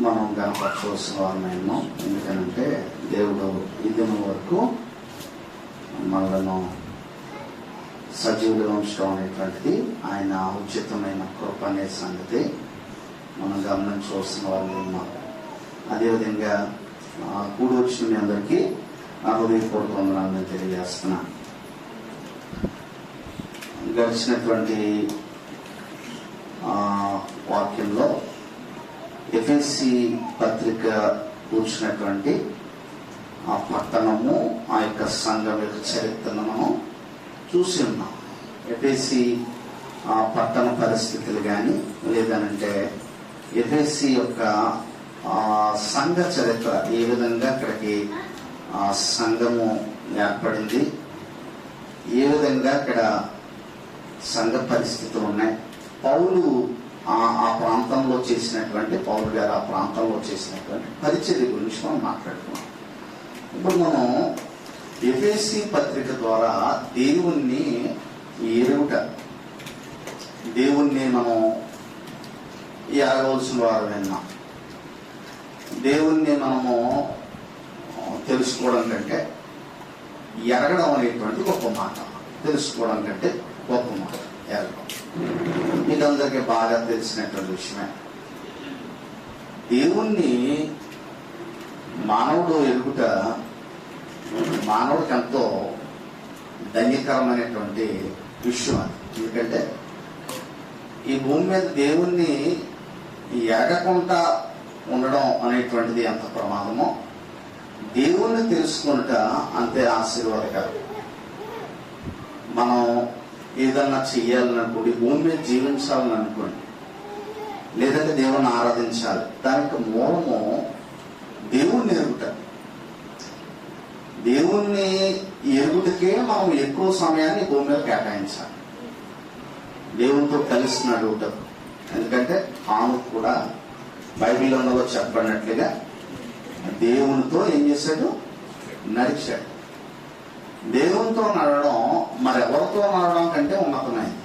మనం కనపరచవలసిన వారమైనా. ఎందుకనంటే దేవుడు ఈ దినం వరకు మనలను సజీవులుగా ఉంచడం అనేటువంటిది ఆయన ఉచితమైన కృప అనే సంగతి మనం గమనించవలసిన వారు ఉన్నాం. అదేవిధంగా కూడి వచ్చిన మీ అందరికీ నా హృదయపూర్వక వందనాలను తెలియజేస్తున్నా. గడిచినటువంటి వాక్యంలో ఎఫెసీ పత్రిక కూర్చున్నటువంటి ఆ పట్టణము, ఆ యొక్క సంఘం యొక్క చరిత్రను మనం చూసి ఉన్నాం. ఎఫెసీ పట్టణ పరిస్థితులు కానీ లేదనంటే ఎఫెసీ యొక్క సంఘ చరిత్ర, ఏ విధంగా అక్కడికి సంఘము ఏర్పడింది, ఏ విధంగా అక్కడ సంఘ పరిస్థితులు ఉన్నాయి, పౌలు ఆ ప్రాంతంలో చేసినటువంటి పౌలు గారు ఆ ప్రాంతంలో చేసినటువంటి పరిచర్య గురించి మనం మాట్లాడుతున్నాం. ఇప్పుడు మనం ఎఫెసీ పత్రిక ద్వారా దేవుణ్ణి ఎరుగుట, దేవుణ్ణి మనం ఎరగవలసిన వారు విన్నాం. దేవుణ్ణి మనము తెలుసుకోవడం కంటే ఎరగడం అనేటువంటి గొప్ప మాట. తెలుసుకోవడం కంటే గొప్ప మాట ఎరగడం. ఇదందరికీ బాగా తెలిసినటువంటి విషయమే. దేవుణ్ణి మానవుడు ఎరుగుట మానవుడికి ఎంతో ధన్యకరమైనటువంటి విషయం అది. ఎందుకంటే ఈ భూమి మీద దేవుణ్ణి ఎరగకుండా ఉండడం అనేటువంటిది ఎంత ప్రమాదమో, దేవుణ్ణి తెలుసుకున్నట అంతే ఆశీర్వాదకరం. మనం ఏదన్నా చెయ్యాలని అనుకోండి, భూమి మీద జీవించాలని అనుకోండి, లేదంటే దేవుణ్ణి ఆరాధించాలి, దానికి మూలము దేవుణ్ణి ఎరుగుట. దేవుణ్ణి ఎరుగుటకే మనం ఎక్కువ సమయాన్ని భూమి మీద కేటాయించాలి, దేవునితో కలిసి నడుగుతాం. ఎందుకంటే హాను కూడా బైబిల్లో చెప్పబడినట్లుగా దేవునితో ఏం చేశాడు? నడిచాడు. దేవునితో నడవడం మరెవరితో నడవడం కంటే ఉన్నతమైంది.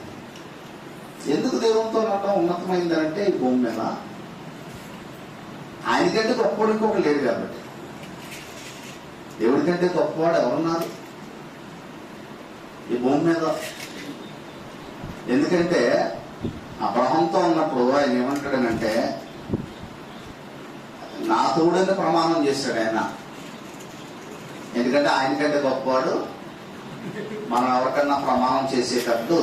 ఎందుకు దేవునితో నడవడం ఉన్నతమైందంటే ఈ భూమి మీద ఆయనకంటే గొప్పవాడు ఇంకొకరు లేడు కాబట్టి. దేవుడి కంటే గొప్పవాడు ఎవరున్నారు ఈ భూమి మీద? ఎందుకంటే అబ్రహాంతో ఉన్నప్పుడు ఆయన ఏమంటాడనంటే, నా తోడని ప్రమాణం చేశాడు ఆయన. ఎందుకంటే ఆయనకంటే గొప్పవాడు. మనం ఎవరికన్నా ప్రమాణం చేసేటప్పుడు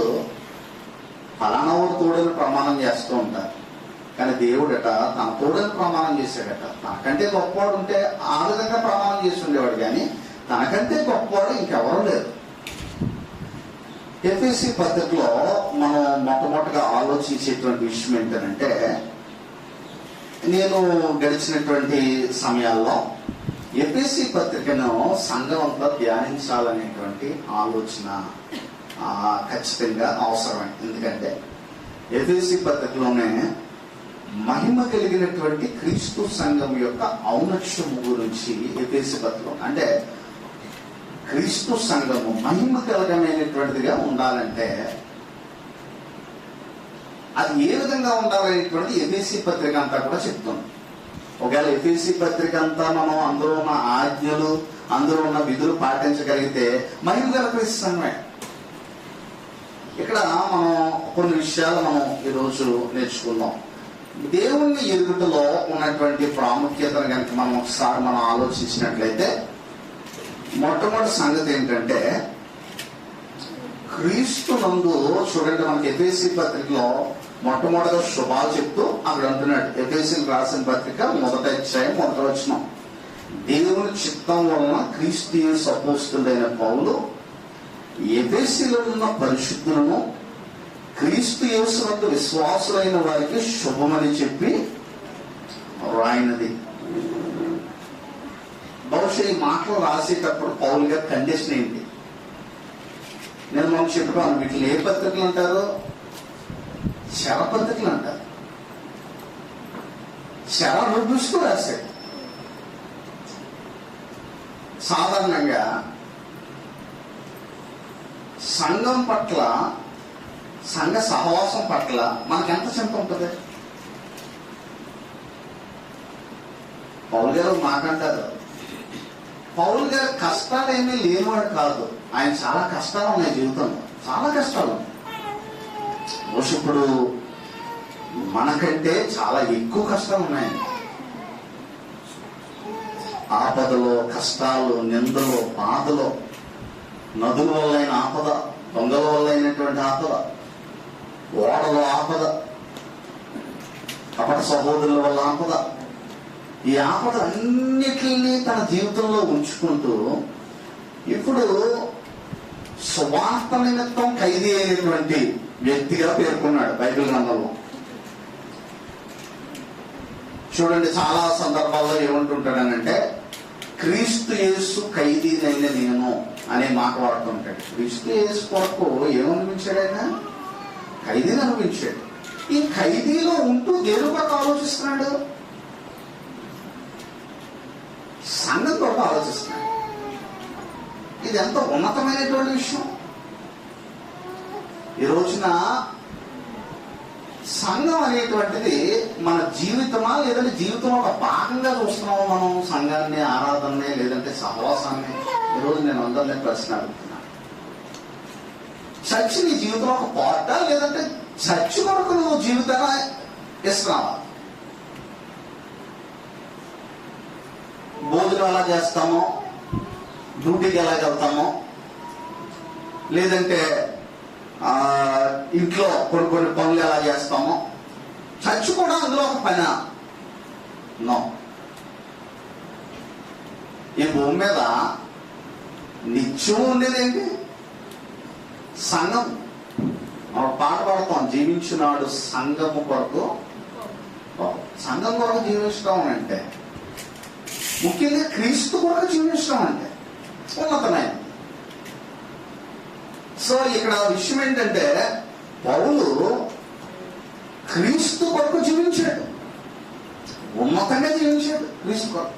ఫలానా వాడు తోడని ప్రమాణం చేస్తూ ఉంటారు, కానీ దేవుడట తన తోడని ప్రమాణం చేశాడట. తనకంటే గొప్పవాడు ఉంటే ఆ విధంగా ప్రమాణం చేసి ఉండేవాడు, కానీ తనకంటే గొప్పవాడు ఇంకెవరూ లేరు. ఎఫెసీ పత్రికలో మనం మొట్టమొదటిగా ఆలోచించేటువంటి విషయం ఏంటంటే, నేను గడిచినటువంటి సమయాల్లో ఎఫెసీ పత్రికను సంఘం అంతా ధ్యానించాలనేటువంటి ఆలోచన ఖచ్చితంగా అవసరమే. ఎందుకంటే ఎఫెసీ పత్రికలోనే మహిమ కలిగినటువంటి క్రీస్తు సంఘం యొక్క ఔన్నత్యము గురించి ఎఫెసీ పత్రిక, అంటే క్రీస్తు సంఘము మహిమ కలగమైనటువంటిదిగా ఉండాలంటే అది ఏ విధంగా ఉండాలనేటువంటిది ఎఫెసీ పత్రిక అంతా కూడా చెప్తుంది. ఒకవేళ ఎఫెసీ పత్రిక అంతా మనం అందులో ఉన్న ఆజ్ఞలు, అందులో ఉన్న విధులు పాటించగలిగితే మహిమ గల క్రీస్తు సంఘమే. ఇక్కడ మనం కొన్ని విషయాలు మనం ఈరోజు నేర్చుకుందాం. దేవుణ్ణి ఎరుగుటలో ఉన్నటువంటి ప్రాముఖ్యతను కనుక మనం ఒకసారి మనం ఆలోచించినట్లయితే, మొట్టమొదటి సంగతి ఏంటంటే క్రీస్తు నందు చూడండి. మనకి ఎఫెసీ పత్రికలో మొట్టమొదటిగా శుభాలు చెప్తూ అక్కడ అంటున్నాడు. ఎఫెసీకి రాసిన పత్రిక 1వ అధ్యాయం 1వ వచనం, దేవుని చిత్తం వలన క్రీస్తు యేసు అపోస్తలుడైన పౌలు ఎఫెసీలో ఉన్న పరిశుద్ధులను క్రీస్తు యేసు నందు విశ్వాసులైన వారికి శుభమని చెప్పి రాయినది. బహుశా ఈ మాటలు రాసేటప్పుడు పౌలు గారి కండిషన్ ఏంటి? నేను మనం చెప్పుకోను, వీటిని ఏ పత్రికలు అంటారు? శర పత్రికలు అంటారు. శర రుబ్బిస్తూ రాశాడు. సాధారణంగా సంఘం పట్ల, సంఘ సహవాసం పట్ల మనకెంత చింత ఉంటుంది? పౌలు గారు మాట్లాడారు, పౌలు గారు కష్టాలు ఏమీ లేనివాడు కాదు. ఆయన చాలా కష్టాలు ఉన్నాయి జీవితంలో, చాలా కష్టాలు ఉన్నాయి. ఇప్పుడు మనకంటే చాలా ఎక్కువ కష్టాలు ఉన్నాయి. ఆపదలో, కష్టాలు, నిందలు, బాధలు, నదుల వల్లైన ఆపద, దొంగల వల్ల అయినటువంటి ఆపద, ఓడలో ఆపద, కపట సహోదరుల వల్ల ఆపద, ఈ ఆపద అన్నిటినీ తన జీవితంలో ఉంచుకుంటూ ఇప్పుడు సువార్త నిమిత్తం ఖైదీ అయినటువంటి వ్యక్తిగా పేర్కొన్నాడు బైబిల్ గ్రంథంలో. చూడండి, చాలా సందర్భాల్లో ఏమంటుంటాడనంటే క్రీస్తు యేసు ఖైదీనైన నేను అనే మాట వాడుతుంటాడు. క్రీస్తు యేసు కొరకు ఏమనిపించాడు? ఆయన ఖైదీని అనిపించాడు. ఈ ఖైదీలో ఉంటూ దేని కొరకు ఆలోచిస్తున్నాడు? సంఘం కొరకు ఆలోచిస్తున్నాడు. ఇది ఎంత ఉన్నతమైనటువంటి విషయం. ఈ రోజున సంఘం అనేటువంటిది మన జీవితమా, లేదంటే జీవితం ఒక భాగంగా చూస్తున్నాము మనం సంఘాన్ని, ఆరాధనని, లేదంటే సహవాసాన్ని? ఈరోజు నేను అందరినీ ప్రశ్న అడుగుతున్నాను. చర్చ్ నీ జీవితంలో ఒక పార్టా, లేదంటే చర్చ్ కొరకు నువ్వు జీవితాన్ని ఇస్తున్నావా? భోజనం ఎలా చేస్తామో, డ్యూటీకి ఎలా వెళ్తామో, లేదంటే ఇంట్లో కొన్ని పనులు ఎలా చేస్తామో, చర్చ్ కూడా అందులో ఒక పని. నో. ఈ భూమి మీద నిత్యం ఉండేది ఏంటి? సంఘం. మనం పాట పాడతాం, జీవించినాడు సంఘము కొరకు. సంఘం కొరకు జీవించడం అంటే ముఖ్యంగా క్రీస్తు కొరకు జీవించడం అంటే ఉన్నతమైన. సో ఇక్కడ విషయం ఏంటంటే పౌలు క్రీస్తు కొరకు జీవించాడు, ఉన్నతంగా జీవించాడు. క్రీస్తు కొరకు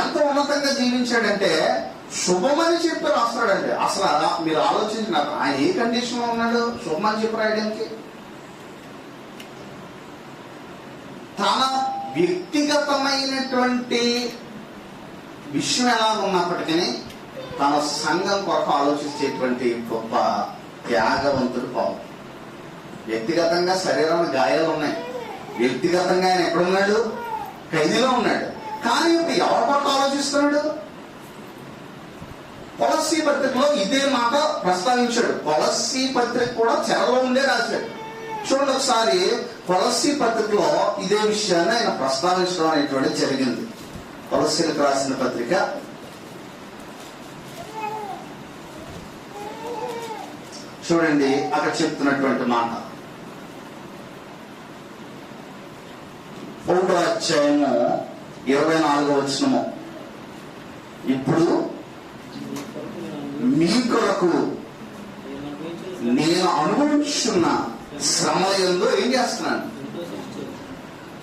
ఎంత ఉన్నతంగా జీవించాడంటే శుభమని చెప్పి రాస్తాడంటే, అసలు మీరు ఆలోచించినారు ఆయన ఏ కండిషన్ లో ఉన్నాడు శుభమని చెప్పి రాయడానికి? తన వ్యక్తిగతమైనటువంటి విషయం ఎలా ఉన్నప్పటికీ తన సంఘం కొరకు ఆలోచించేటువంటి గొప్ప త్యాగవంతుడు పౌలు. వ్యక్తిగతంగా శరీరానికి గాయాలు ఉన్నాయి, వ్యక్తిగతంగా ఆయన ఎక్కడున్నాడు? ఖైదీలో ఉన్నాడు. కానీ ఇప్పుడు ఎవరి కొరకు ఆలోచిస్తున్నాడు? కొలస్సీ పత్రికలో ఇదే మాట ప్రస్తావించాడు. కొలస్సీ పత్రిక కూడా చెరలో ఉండే రాశాడు. చూడండి ఒకసారి, కొలస్సీ పత్రికలో ఇదే విషయాన్ని ఆయన ప్రస్తావించడం అనేటువంటి జరిగింది. కొలస్సీలకు రాసిన పత్రిక చూడండి, అక్కడ చెప్తున్నటువంటి మాట 1వ అధ్యాయము 24వ వచనము. ఇప్పుడు మీ కొరకు నేను అనుభవించున్న శ్రమయందు ఏం చేస్తున్నాను?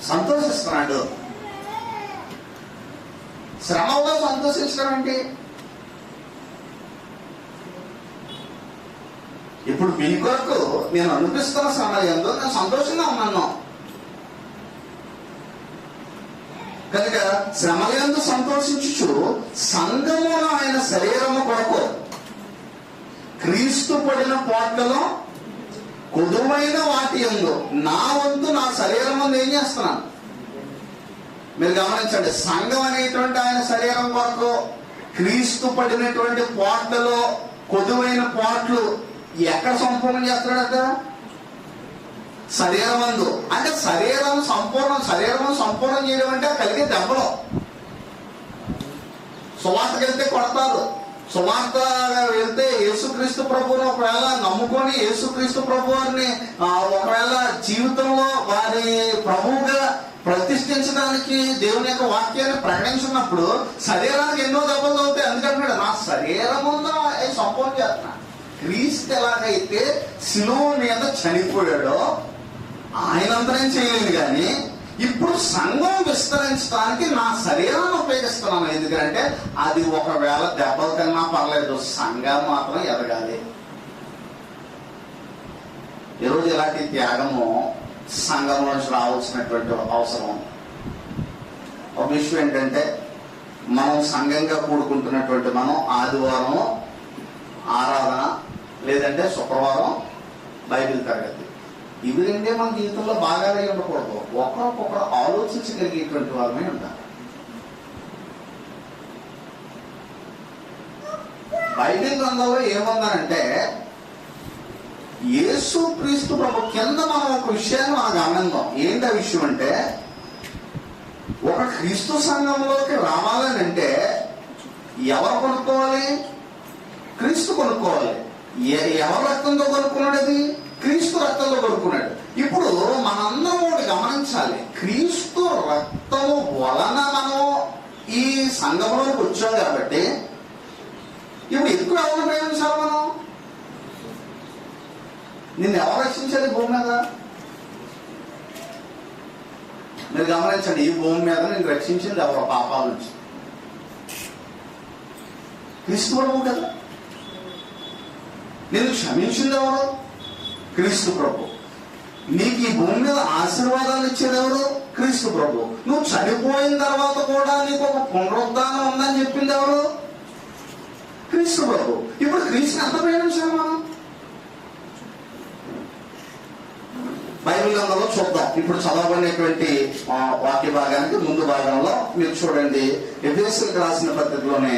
సంతోషిస్తున్నాడు. శ్రమలో సంతోషించడం ఏంటి? ఇప్పుడు మీ కొరకు నేను అనిపిస్తున్న సమయంలో నేను సంతోషంగా ఉన్నాను కనుక శ్రమలందు సంతోషించుచు సంఘమున ఆయన శరీరము కొరకు క్రీస్తు పడిన పాటలలో కొదువైన వాటి యందు నా వంతు నా శరీరం ముందు ఏం చేస్తున్నాను? మీరు గమనించండి, సంఘం అనేటువంటి ఆయన శరీరం కొరకు క్రీస్తు పడినటువంటి పాటలలో కొదువైన పాటలు ఎక్కడ సంపూర్ణం చేస్తున్నాడు? శరీరం అందు. అంటే శరీరం సంపూర్ణం చేయడం అంటే కలిగే దెబ్బలు. సువార్తకి వెళ్తే కొడతారు, సువార్త వెళ్తే యేసుక్రీస్తు ప్రభువుని ఒకవేళ నమ్ముకొని యేసుక్రీస్తు ప్రభువారిని ఒకవేళ జీవితంలో వారి ప్రభువుగా ప్రతిష్ఠించడానికి దేవుని యొక్క వాక్యాన్ని ప్రకటించినప్పుడు శరీరానికి ఎన్నో దెబ్బలు అవుతాయి. అందుకంటున్నాడు నా శరీరం ఉందా సంపూర్ణ చేస్తున్నా. క్రీస్తు ఎలాగైతే శిలువ మీద చనిపోయాడో ఆయనంతరం చేయలేదు, కానీ ఇప్పుడు సంఘం విస్తరించడానికి నా శరీరాన్ని ఉపయోగిస్తున్నాను. ఎందుకంటే అది ఒకవేళ దెబ్బల కన్నా పర్లేదు, సంఘం మాత్రం ఎదగాలి. ఈరోజు ఇలాంటి త్యాగము సంఘంలోంచి రావాల్సినటువంటి అవసరం. ఒక విషయం ఏంటంటే, మనం సంఘంగా కూడుకుంటున్నటువంటి మనం ఆదివారం ఆరాధన, లేదంటే శుక్రవారం బైబిల్ తరగతి, ఇవి రెండే మన జీవితంలో బాగానే ఉండకూడదు. ఒకరికొకరు ఆలోచించగలిగేటువంటి వారమే ఉండాలి. బైబిల్ గ్రంథంలో ఏముందనంటే, యేసు క్రీస్తు ప్రభు కింద మనం ఒక విషయాన్ని మనం గమనిద్దాం. ఏంటి ఆ విషయం అంటే, ఒక క్రీస్తు సంఘంలోకి రావాలని అంటే ఎవరు కొనుక్కోవాలి? క్రీస్తు కొనుక్కోవాలి. ఎవరు రక్తంతో కొనుక్కున్నాడు? అది క్రీస్తు రక్తంతో కొనుక్కున్నాడు. ఇప్పుడు మనందరం ఒకటి గమనించాలి, క్రీస్తు రక్తము వలన మనం ఈ సంఘంలోకి వచ్చాం కాబట్టి ఇప్పుడు ఎక్కువ ఎవరిని ప్రేమించాలి? మనం నిన్ను ఎవరు రక్షించాలి భూమి మీద? మీరు గమనించండి, ఈ భూమి మీద నేను రక్షించింది ఎవరు? పాపాల నుంచి క్రీస్తు ప్రభు కదా. నేను క్షమించింది ఎవరు? క్రీస్తు ప్రభు. నీకు ఈ భూమి మీద ఆశీర్వాదాలు ఇచ్చేది ఎవరు? క్రీస్తు ప్రభు. నువ్వు చనిపోయిన తర్వాత కూడా నీకు ఒక పునరుద్ధానం ఉందని చెప్పింది ఎవరు? క్రీస్తు ప్రభు. ఇప్పుడు క్రీస్తుని ఎంత ప్రేమించాలి మనం? బైబిల్ గ్రంథంలో చూద్దాం. ఇప్పుడు చదవబడినటువంటి వాక్య భాగానికి ముందు భాగంలో మీరు చూడండి, ఎఫెసీయులకు రాసిన పత్రికలోనే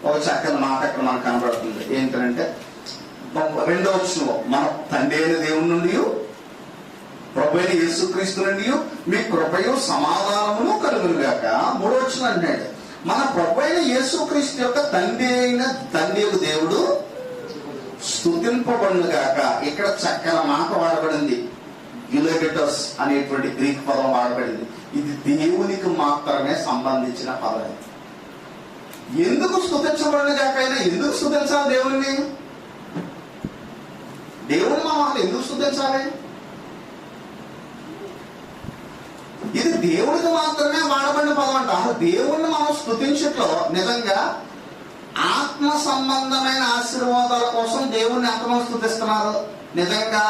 ఒక చక్కని మాట అక్కడ మనకు కనబడుతుంది. ఏంటంటే 2వ వచనంలో, మన తండ్రి అయిన దేవుని నుండి ప్రభు అయిన యేసుక్రీస్తు నుండి మీ కృపయు సమాధానమును కలుగునుగాక. 3వ వచనం అంటున్నాడు, మన ప్రభు అయిన యేసుక్రీస్తు యొక్క తండ్రి దేవుడు స్తుతింపబడునుగాక. ఇక్కడ చక్కని మాట వాడబడింది, యులేగటస్ అనేటువంటి గ్రీక్ పదం వాడబడింది. ఇది దేవునికి మాత్రమే సంబంధించిన పదం. ఎందుకు స్తుతించబడిన కాకైనా ఎందుకు స్తుతించాలి దేవుణ్ణి? దేవుని మనం ఎందుకు స్తుతించాలి? ఇది దేవుడికి మాత్రమే వాడబడిన పదం అంట. దేవుణ్ణి మనం స్తుతించట్లో నిజంగా ఆత్మ సంబంధమైన ఆశీర్వాదాల కోసం దేవుణ్ణి ఎంతమంది స్తుతిస్తున్నారు? నిజంగా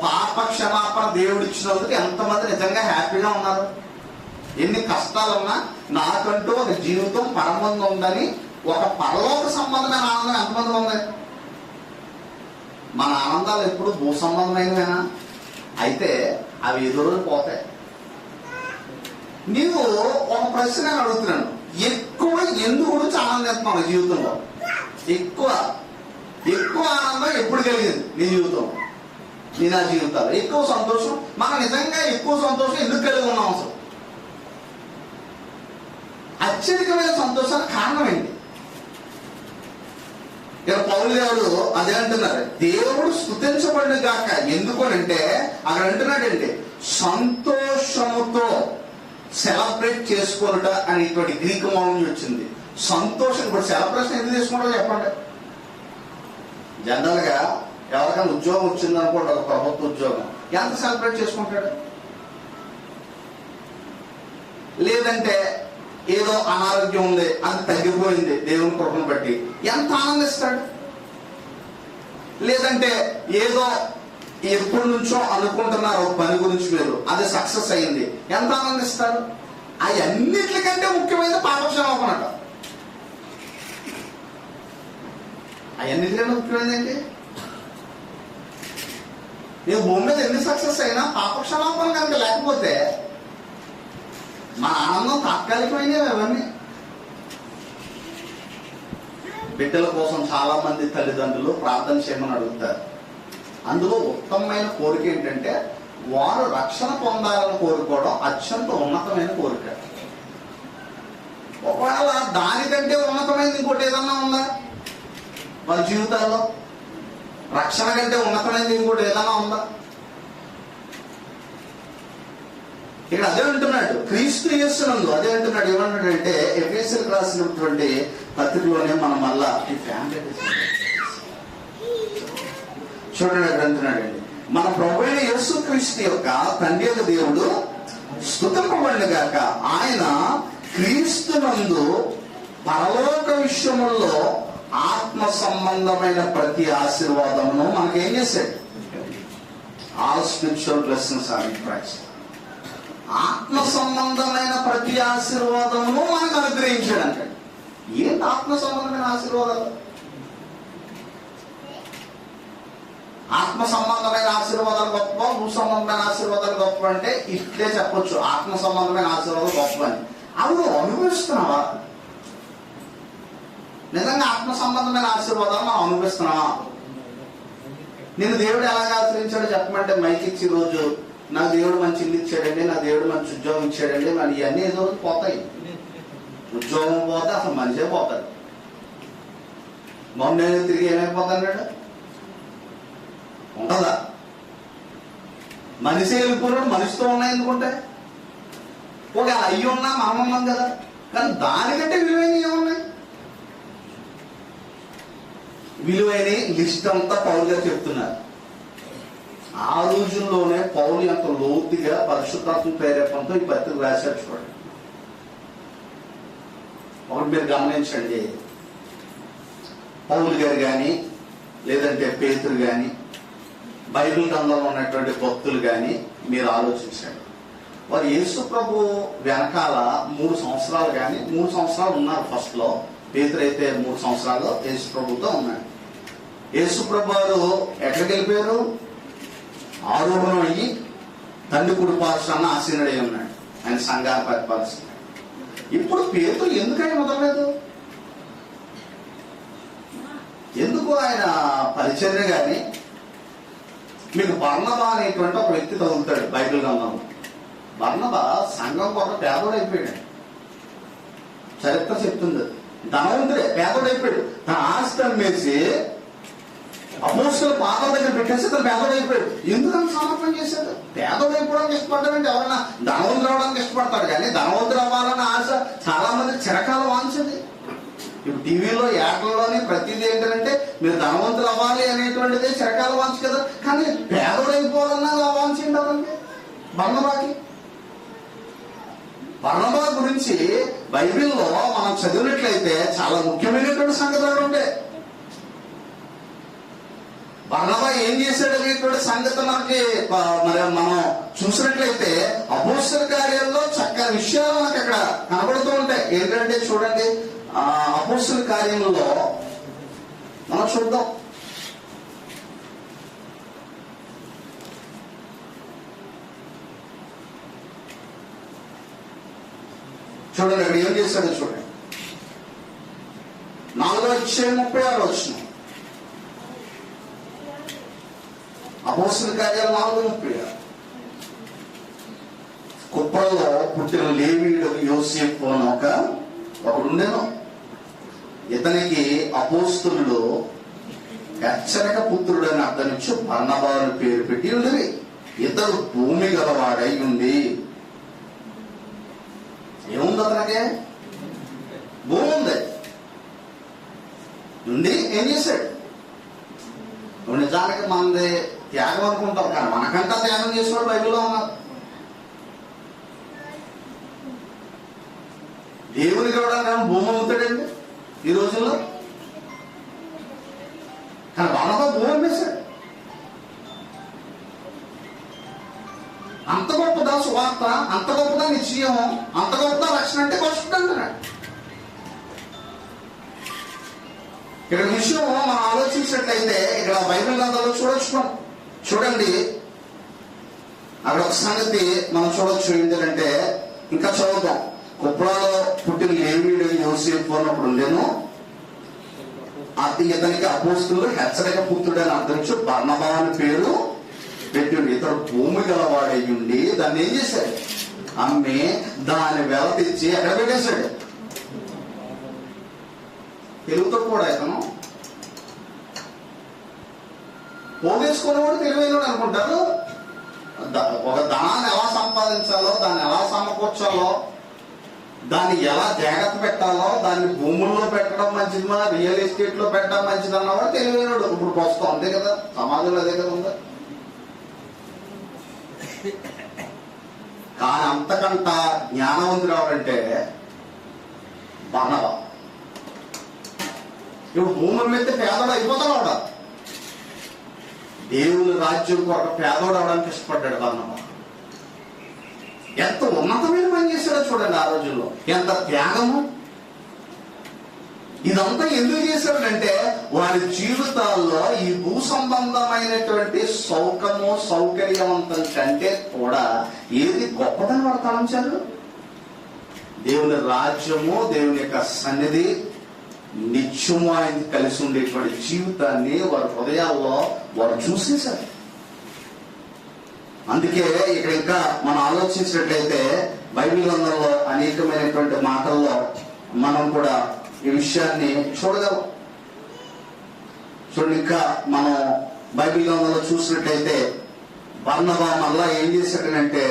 పాప క్షమాపణ దేవుడు ఇచ్చినందుకు ఎంతమంది నిజంగా హ్యాపీగా ఉన్నారు? ఎన్ని కష్టాలున్నా నాకంటూ ఒక జీవితం పరమంగా ఉందని ఒక పరలోక సంబంధమైన ఆనందం ఎంతమంది ఉంది? మన ఆనందాలు ఎప్పుడు భూ సంబంధమైనవేనా? అయితే అవి ఎదురు పోతాయి. నీవు ఒక ప్రశ్న అడుగుతున్నాను, ఎక్కువ ఎందు గురించి ఆనందిస్తున్నావు జీవితంలో? ఎక్కువ ఆనందం ఎప్పుడు కలిగింది నీ జీవితంలో? నా జీవితాలు ఎక్కువ సంతోషం, మనం నిజంగా ఎక్కువ సంతోషం ఎందుకు కలిగి ఉన్నాం? అసలు అత్యధికమైన సంతోషానికి కారణం ఏంటి? ఇక్కడ పౌలు దేవుడు అదే అంటున్నారు, దేవుడు స్తుతించబడిన గాక. ఎందుకు అంటే అక్కడ అంటున్నాడంటే సంతోషముతో సెలబ్రేట్ చేసుకున్నట అనేటువంటి గ్రీక్ మూలం నుంచి వచ్చింది. సంతోషం. ఇప్పుడు సెలబ్రేషన్ ఎందుకు చేసుకుంటారో చెప్పండి. జనరల్ గా ఎవరికైనా ఉద్యోగం వచ్చింది అనుకోండి, ఒక ప్రభుత్వ ఉద్యోగం, ఎంత సెలబ్రేట్ చేసుకుంటాడు? లేదంటే ఏదో అనారోగ్యం ఉంది, అది తగ్గిపోయింది దేవుని కృపను బట్టి, ఎంత ఆనందిస్తాడు? లేదంటే ఏదో ఎప్పటి నుంచో అనుకుంటున్నారు పని గురించి మీరు, అది సక్సెస్ అయింది, ఎంత ఆనందిస్తారు? అవన్నిటికంటే ముఖ్యమైన పాపక్షమాపణ అంట. అవన్నిటికంటే ముఖ్యమైనది ఏంటి? నీవు భూమి మీద ఎన్ని సక్సెస్ అయినా పాపక్షమాపణ కనుక లేకపోతే మన ఆనందం తాత్కాలికమైనవి అవన్నీ. బిడ్డల కోసం చాలా మంది తల్లిదండ్రులు ప్రార్థన చేయమని అడుగుతారు. అందులో ఉత్తమమైన కోరిక ఏంటంటే వారు రక్షణ పొందాలని కోరుకోవడం అత్యంత ఉన్నతమైన కోరిక. ఒకవేళ దానికంటే ఉన్నతమైనది ఇంకోటి ఏదన్నా ఉందా వాళ్ళ జీవితాల్లో? రక్షణ కంటే ఉన్నతమైనది ఇంకోటి ఏదన్నా ఉందా? ఇక్కడ అదే అంటున్నాడు, క్రీస్తు యేసునందు అదే అంటున్నాడు. ఏమంటున్నాడంటే ఎఫెసీయులకు రాసినటువంటి పత్రికలోనే మనం మళ్ళా ఈ ఫ్యామిలీ చూడండి అక్కడ అంటున్నాడండి, మన ప్రభువైన యేసుక్రీస్తు యొక్క తండ్రి యొక్క దేవుడు స్తుతింపబడిన గాక. ఆయన క్రీస్తునందు పరలోక విషయముల్లో ఆత్మ సంబంధమైన ప్రతి ఆశీర్వాదమును మనకేం చేశాడు? All spiritual blessings are in Christ. ఆత్మ సంబంధమైన ప్రతి ఆశీర్వాదమును మనకు అనుగ్రహించాడు అంటాడు. ఏంటి ఆత్మ సంబంధమైన ఆశీర్వాదాలు? ఆత్మ సంబంధమైన ఆశీర్వాదాలు గొప్ప, భూ సంబంధమైన ఆశీర్వాదాలు గొప్ప అంటే ఇట్లే చెప్పొచ్చు. ఆత్మ సంబంధమైన ఆశీర్వాదాలు గొప్ప అని. అవి అనుభవిస్తున్నావా? నిజంగా ఆత్మ సంబంధమైన ఆశీర్వాదాలు మనం అనుభవిస్తున్నావా? నేను దేవుడు ఎలాగ ఆశ్రయించాడో చెప్పమంటే మైక్ ఇచ్చి రోజు నా దేవుడు మంచి ఇల్లు ఇచ్చాడండి, నా దేవుడు మంచి ఉద్యోగం ఇచ్చాడండి, మరి ఇవన్నీ ఏదో రోజు పోతాయి. ఉద్యోగం పోతే అసలు మనిషే పోతాడు. మొన్న తిరిగి ఏమైపోతాడు? ఉంటుందా? మనిషి వెళ్ళిపోయినాడు. మనిషితో ఉన్నాయి ఎందుకుంటే ఒక అయ్యి ఉన్నా మనం ఉన్నాం కదా. కానీ దానికంటే విలువైన ఏమున్నాయి? విలువైన లిస్ట్ అంతా పౌలు గారు చెప్తున్నారు. ఆ రోజుల్లోనే పౌలు ఎంత లోతుగా పరిశుద్ధాత్మ ప్రేరేపణతో ఈ పత్రిక రాశారు చూడండి. ఒకటి మీరు గమనించండి, పౌలు గారు కానీ లేదంటే పేతురు కానీ బైబిల్ గ్రంథంలో ఉన్నటువంటి భక్తులు కానీ మీరు ఆలోచించండి. వారు యేసు ప్రభు వెనకాల 3 సంవత్సరాలు కానీ 3 సంవత్సరాలు ఉన్నారు. ఫస్ట్ లో పేతురు అయితే 3 సంవత్సరాలు యేసు ప్రభుతో ఉన్నాడు. యేసు ప్రభు వారు ఎక్కడికి వెళ్ళిపోయారు? ఆరోహణం అయ్యి తండ్రి కుడి పార్శ్వాన ఆసీనుడై ఉన్నాడు. ఆయన సంఘాన్ని పరిపాలిస్తున్నాడు. ఇప్పుడు పేతురు ఎందుకని మొదలలేదు? ఎందుకు ఆయన పరిచర్య కానీ? మీకు బర్నబా అనేటువంటి ఒక వ్యక్తి తగులుతాడు బైబిల్ గ్రంథంలో. బర్నబా సంఘం కొరకు పేదోడైపోయాడు. చరిత్ర చెప్తుంది. ధనవంతుడే పేదోడైపోయాడు. తన ఆస్తి అమ్మేసి అపోస్తలుల పాదాల దగ్గర పెట్టేసి తను పేదోడైపోయాడు. ఎందుకని సమర్పణ చేశాడు? పేదోడైపోవడానికి ఇష్టపడ్డాడంటే ఎవరన్నా ధనవంతులు అవడానికి ఇష్టపడతాడు, కానీ ధనవంతులు అవ్వాలన్న ఆశ చాలా మంది చిరకాలం వాంచింది. ఇప్పుడు టీవీలో యాడ్లలోని ప్రతిదీ ఏంటంటే మీరు ధనవంతులు అవ్వాలి అనేటువంటిదే చిరకాల వాంచు కదా. కానీ పేదోడైపోవాలన్నా వాంచిండి అవన్నీ. బర్నబా గురించి బైబిల్లో మనం చదివినట్లయితే చాలా ముఖ్యమైనటువంటి సంగతులు ఉంటాయి. బర్నబా ఏం చేశాడు అనేటువంటి సంగతి మనకి మనం చూసినట్లయితే అపోస్తల కార్యాల్లో చక్కని విషయాలు మనకి అక్కడ కనబడుతూ ఉంటాయి. ఏంటంటే చూడండి, అపోస్తల కార్యంలో మనం చూద్దాం. చూడండి అక్కడ ఏం చేశాడో చూడండి. 4:36 అపోస్తల కార్యాలు 4:36. కుప్పలో పుట్టిన లేవీయుడు యోసేపు అని ఒకడుండేను. ఇతనికి అపోస్తలుడు హెచ్చరిక పుత్రుడు అని అర్థం ఇచ్చి బర్నబా అని పేరు పెట్టి ఉండేవి. ఇతడు భూమి గలవాడై ఉంది. ఏముంది అతనికి? భూమి ఉంది. ఉండి ఏం చేశాడు? నిజానికి మనది త్యాగం అనుకుంటాం, కానీ మనకంతా త్యాగం చేసినోడు బైబిల్లో ఉన్నారు. దేవునికి కూడా భూమి అవుతాడండి ఈ రోజుల్లో. కానీ బర్నబా భూమి అమ్మేశాడు. అంత గొప్పదా సువార్త, అంత గొప్పదా నిశ్చయం, అంత గొప్పదా రక్షణ అంటే కష్టం అంటున్నాడు. ఇక్కడ విషయం మనం ఆలోచించినట్లయితే ఇక్కడ బైబిల్ గ్రంథంలో చూడండి. అక్కడ ఒక సంగతి మనం చూడొచ్చు. ఏంటంటే ఇంకా చదువుతాం. కుప్రాలో పుట్టిన లేవీయుడు యోసేపు అన్నప్పుడు ఉండేను. ఇతనికి అపోస్తలుడు హెచ్చరిక పుత్రుడు అని అర్థం ఇచ్చి బర్నబా అని పేరు పెట్టిండు. ఇతడు భూమి గలవాడై ఉండి దాన్ని ఏం చేశాడు? అమ్మి దాన్ని వెల తెచ్చి ఎక్కడ పెట్టేశాడు? తెలుగుతో కూడా ఇతను పోగేసుకునేవాడు తెలివైనడు అనుకుంటారు. ఒక ధనాన్ని ఎలా సంపాదించాలో, దాన్ని ఎలా సమకూర్చాలో, దాన్ని ఎలా జాగ్రత్త పెట్టాలో, దాన్ని భూముల్లో పెట్టడం మంచిది, రియల్ ఎస్టేట్ లో పెట్టడం మంచిది అన్నవాడు తెలివైనడు. ఇప్పుడు ప్రస్తుతం అంతే కదా, సమాజంలో అదే కదా ఉంది. కానీ అంతకంట జ్ఞానవంతుడు ఎవరంటే బర్నబా. ఇప్పుడు భూముల మీద పేదోడు అయిపోతాడు. ఆవిడ దేవుని రాజ్యం కొరకు పేదోడు అవడానికి ఇష్టపడ్డాడు బర్నబా. ఎంత ఉన్నతమైన పని చేశాడో చూడండి. ఆ రోజుల్లో ఎంత త్యాగము. ఇదంతా ఎందుకు చేశాడంటే వారి జీవితాల్లో ఈ భూ సంబంధమైనటువంటి సౌకర్యవంతం కంటే కూడా ఏది గొప్పదని వారు తలంచారు? దేవుని రాజ్యము, దేవుని యొక్క సన్నిధి, నిత్యము ఆయన కలిసి ఉండేటువంటి జీవితాన్ని వారి హృదయాల్లో వారు చూసేశారు. అందుకే ఇక్కడ ఇంకా మనం ఆలోచించినట్లయితే బైబిల్ గ్రంథంలో అనేకమైనటువంటి మాటల్లో మనం కూడా ఈ విషయాన్ని చూడగలం. చూడండి, ఇంకా మనం బైబిల్ గ్రంథంలో చూసినట్లయితే బర్నబా మళ్ళా ఏం చేశాడనంటే,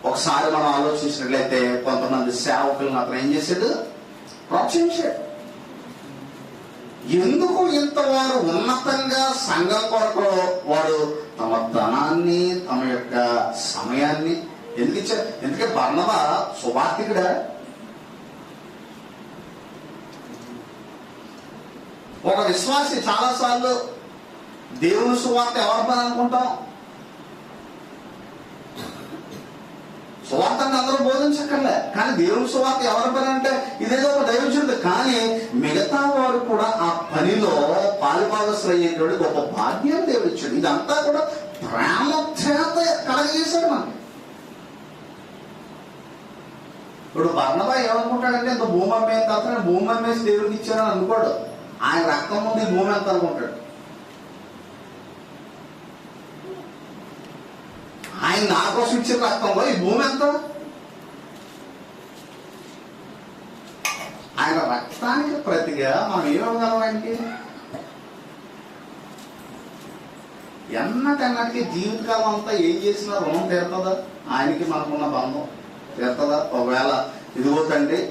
ఒకసారి మనం ఆలోచించినట్లయితే కొంతమంది సేవకులను అతను ఏం చేశాడు? ప్రోత్సహించాడు. ఎందుకు ఇంతవారు ఉన్నతంగా సంఘం కొరకు వాడు తమ ధనాన్ని, తమ యొక్క సమయాన్ని ఎందుకు ఇచ్చారు? ఎందుకంటే బర్నబా సువార్తికుడా. ఒక విశ్వాసి చాలాసార్లు దేవుని సువార్త ఎవరి పని అనుకుంటాం? సువార్తని అందరూ బోధించక్కర్లే, కానీ దేవుని సువార్త ఎవరి పని అంటే ఇదేదో ఒక దైవజనుడు. కానీ మిగతా వారు కూడా ఆ పనిలో పాలుభాగస్తులు అయ్యేటువంటి గొప్ప భాగ్యం దేవుడు ఇచ్చాడు. ఇదంతా కూడా ప్రేమ చేత కలగజేశాడు మనకి. ఇప్పుడు బర్నబా ఏమనుకుంటాడంటే, ఇంత భూమి అమ్మేసిన తర్వాత నేను భూమి అమ్మేసి దేవుడికి ఇచ్చానని అనుకోడు. ఆయన రక్తం ముందు ఈ భూమి ఎంత అనుకుంటాడు. ఆయన నా కోసం ఇచ్చిన రక్తంలో ఈ భూమి ఎంత? ఆయన రక్తానికి ప్రతిగా మనం ఏమవగలం? ఆయనకి ఎన్నటన్నటికీ జీవితకాలం అంతా ఏం చేసినా రుణం తీరుతుందా? ఆయనకి మనకున్న బంధం తీరుతుందా? ఒకవేళ ఇదిగో తండ్రి,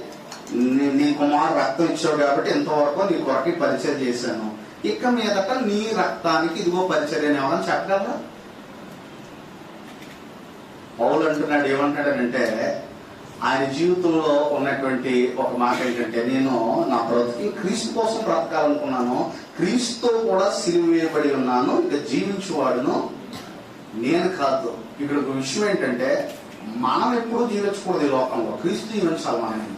నీ కుమారు రక్తం ఇచ్చావు కాబట్టి ఇంతవరకు నీ కొరకి పరిచయం చేశాను, ఇక మీదట నీ రక్తానికి ఇదిగో పరిచర్య ఎవరని చెప్పగలరా? పౌలు అంటున్నాడు, ఏమంటాడనంటే ఆయన జీవితంలో ఉన్నటువంటి ఒక మాట ఏంటంటే, నేను నా బ్రతికి క్రీస్తు కోసం బ్రతకాలనుకున్నాను, క్రీస్తు కూడా సిలువ వేయబడి ఉన్నాను, ఇక జీవించేవాడును నేను కాదు. ఇక్కడ ఒక విషయం ఏంటంటే, మనం ఎప్పుడూ జీవించకూడదు ఈ లోకంలో, క్రీస్తు జీవించాలి. మనం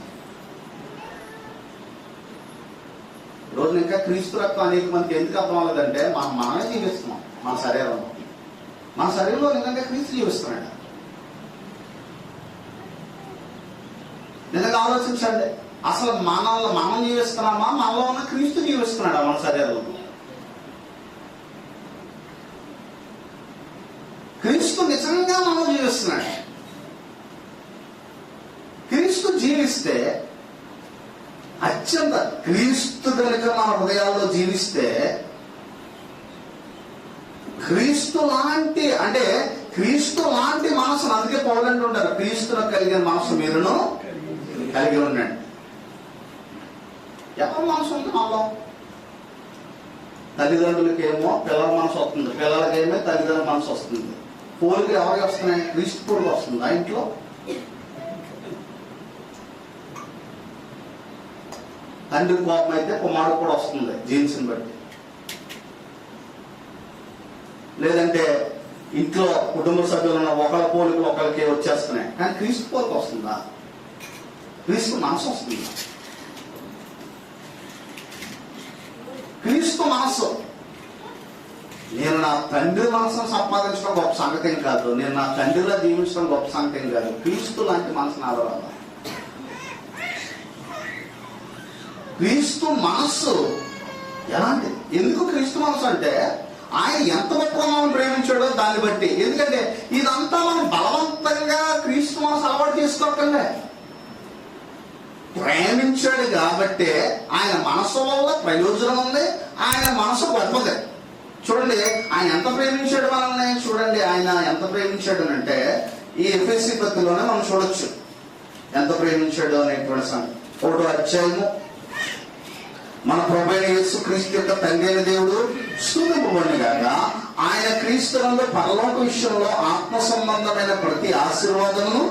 రోజు ఇంకా క్రీస్తు రక్తం అనేక మందికి ఎందుకు అర్థం అవ్వలేదంటే, మనమే జీవిస్తున్నాం. మన శరీరంలో నిజంగా క్రీస్తు జీవిస్తున్నాడు. నిజంగా ఆలోచించండి, అసలు మనం జీవిస్తున్నామా, మనలో ఉన్న క్రీస్తు జీవిస్తున్నాడా మన శరీరంలో? క్రీస్తు నిజంగా మనం జీవిస్తున్నాడు. క్రీస్తు జీవిస్తే అత్యంత క్రీస్తు కనుక మన హృదయాల్లో జీవిస్తే క్రీస్తు లాంటి మనసును, అందుకే పౌలంటూ ఉంటారు, క్రీస్తును కలిగిన మనసు మీరును కలిగి ఉండండి. ఎవరి మనసు ఉంది మనలో? తల్లిదండ్రులకేమో పిల్లల మనసు వస్తుంది, పిల్లలకేమో తల్లిదండ్రుల మనసు వస్తుంది. పోలికి ఎవరికి వస్తున్నాయి? క్రీస్తు పోలికి వస్తుంది ఆ ఇంట్లో. తండ్రి కోపం అయితే కుమారుడు కూడా వస్తుంది జీన్స్ని బట్టి. లేదంటే ఇంట్లో కుటుంబ సభ్యులు ఒకళ్ళ పోలికలు ఒకరికి వచ్చేస్తున్నాయి, కానీ క్రీస్తు పోలికి వస్తుందా? క్రీస్తు మనసు వస్తుంది. క్రీస్తు మనసు, నేను నా తండ్రి మనసును సంపాదించడం గొప్ప సంగతి ఏం కాదు, నేను నా తండ్రిలా జీవించడం గొప్ప సంగతి ఏం కాదు, క్రీస్తు లాంటి మనసు నాలో రావాలి. క్రీస్తు మనస్సు ఎలాంటిది? ఎందుకు క్రీస్తు మనసు అంటే, ఆయన ఎంత గొప్పగా మనం ప్రేమించాడో దాన్ని బట్టి. ఎందుకంటే ఇదంతా మనం బలవంతంగా క్రీస్తు మనసు అలవాటు చేసుకోవట్లే, ప్రేమించాడు కాబట్టి ఆయన మనసు వల్ల ప్రయోజనం ఉంది, ఆయన మనసు గొప్పది. చూడండి, ఆయన ఎంత ప్రేమించాడు మనల్ని. చూడండి, ఆయన ఎంత ప్రేమించాడు అంటే ఈ ఎఫెసీ పత్రికలోనే మనం చూడొచ్చు ఎంత ప్రేమించాడు అనేటువంటి సంగతి. 1వ అధ్యాయము, మన ప్రభువైన యేసుక్రీస్తు యొక్క తండ్రి అయిన దేవుడు స్తుతింపబడునుగాక, ఆయన క్రీస్తునందు పరలోక విషయంలో ఆత్మ సంబంధమైన ప్రతి ఆశీర్వాదమును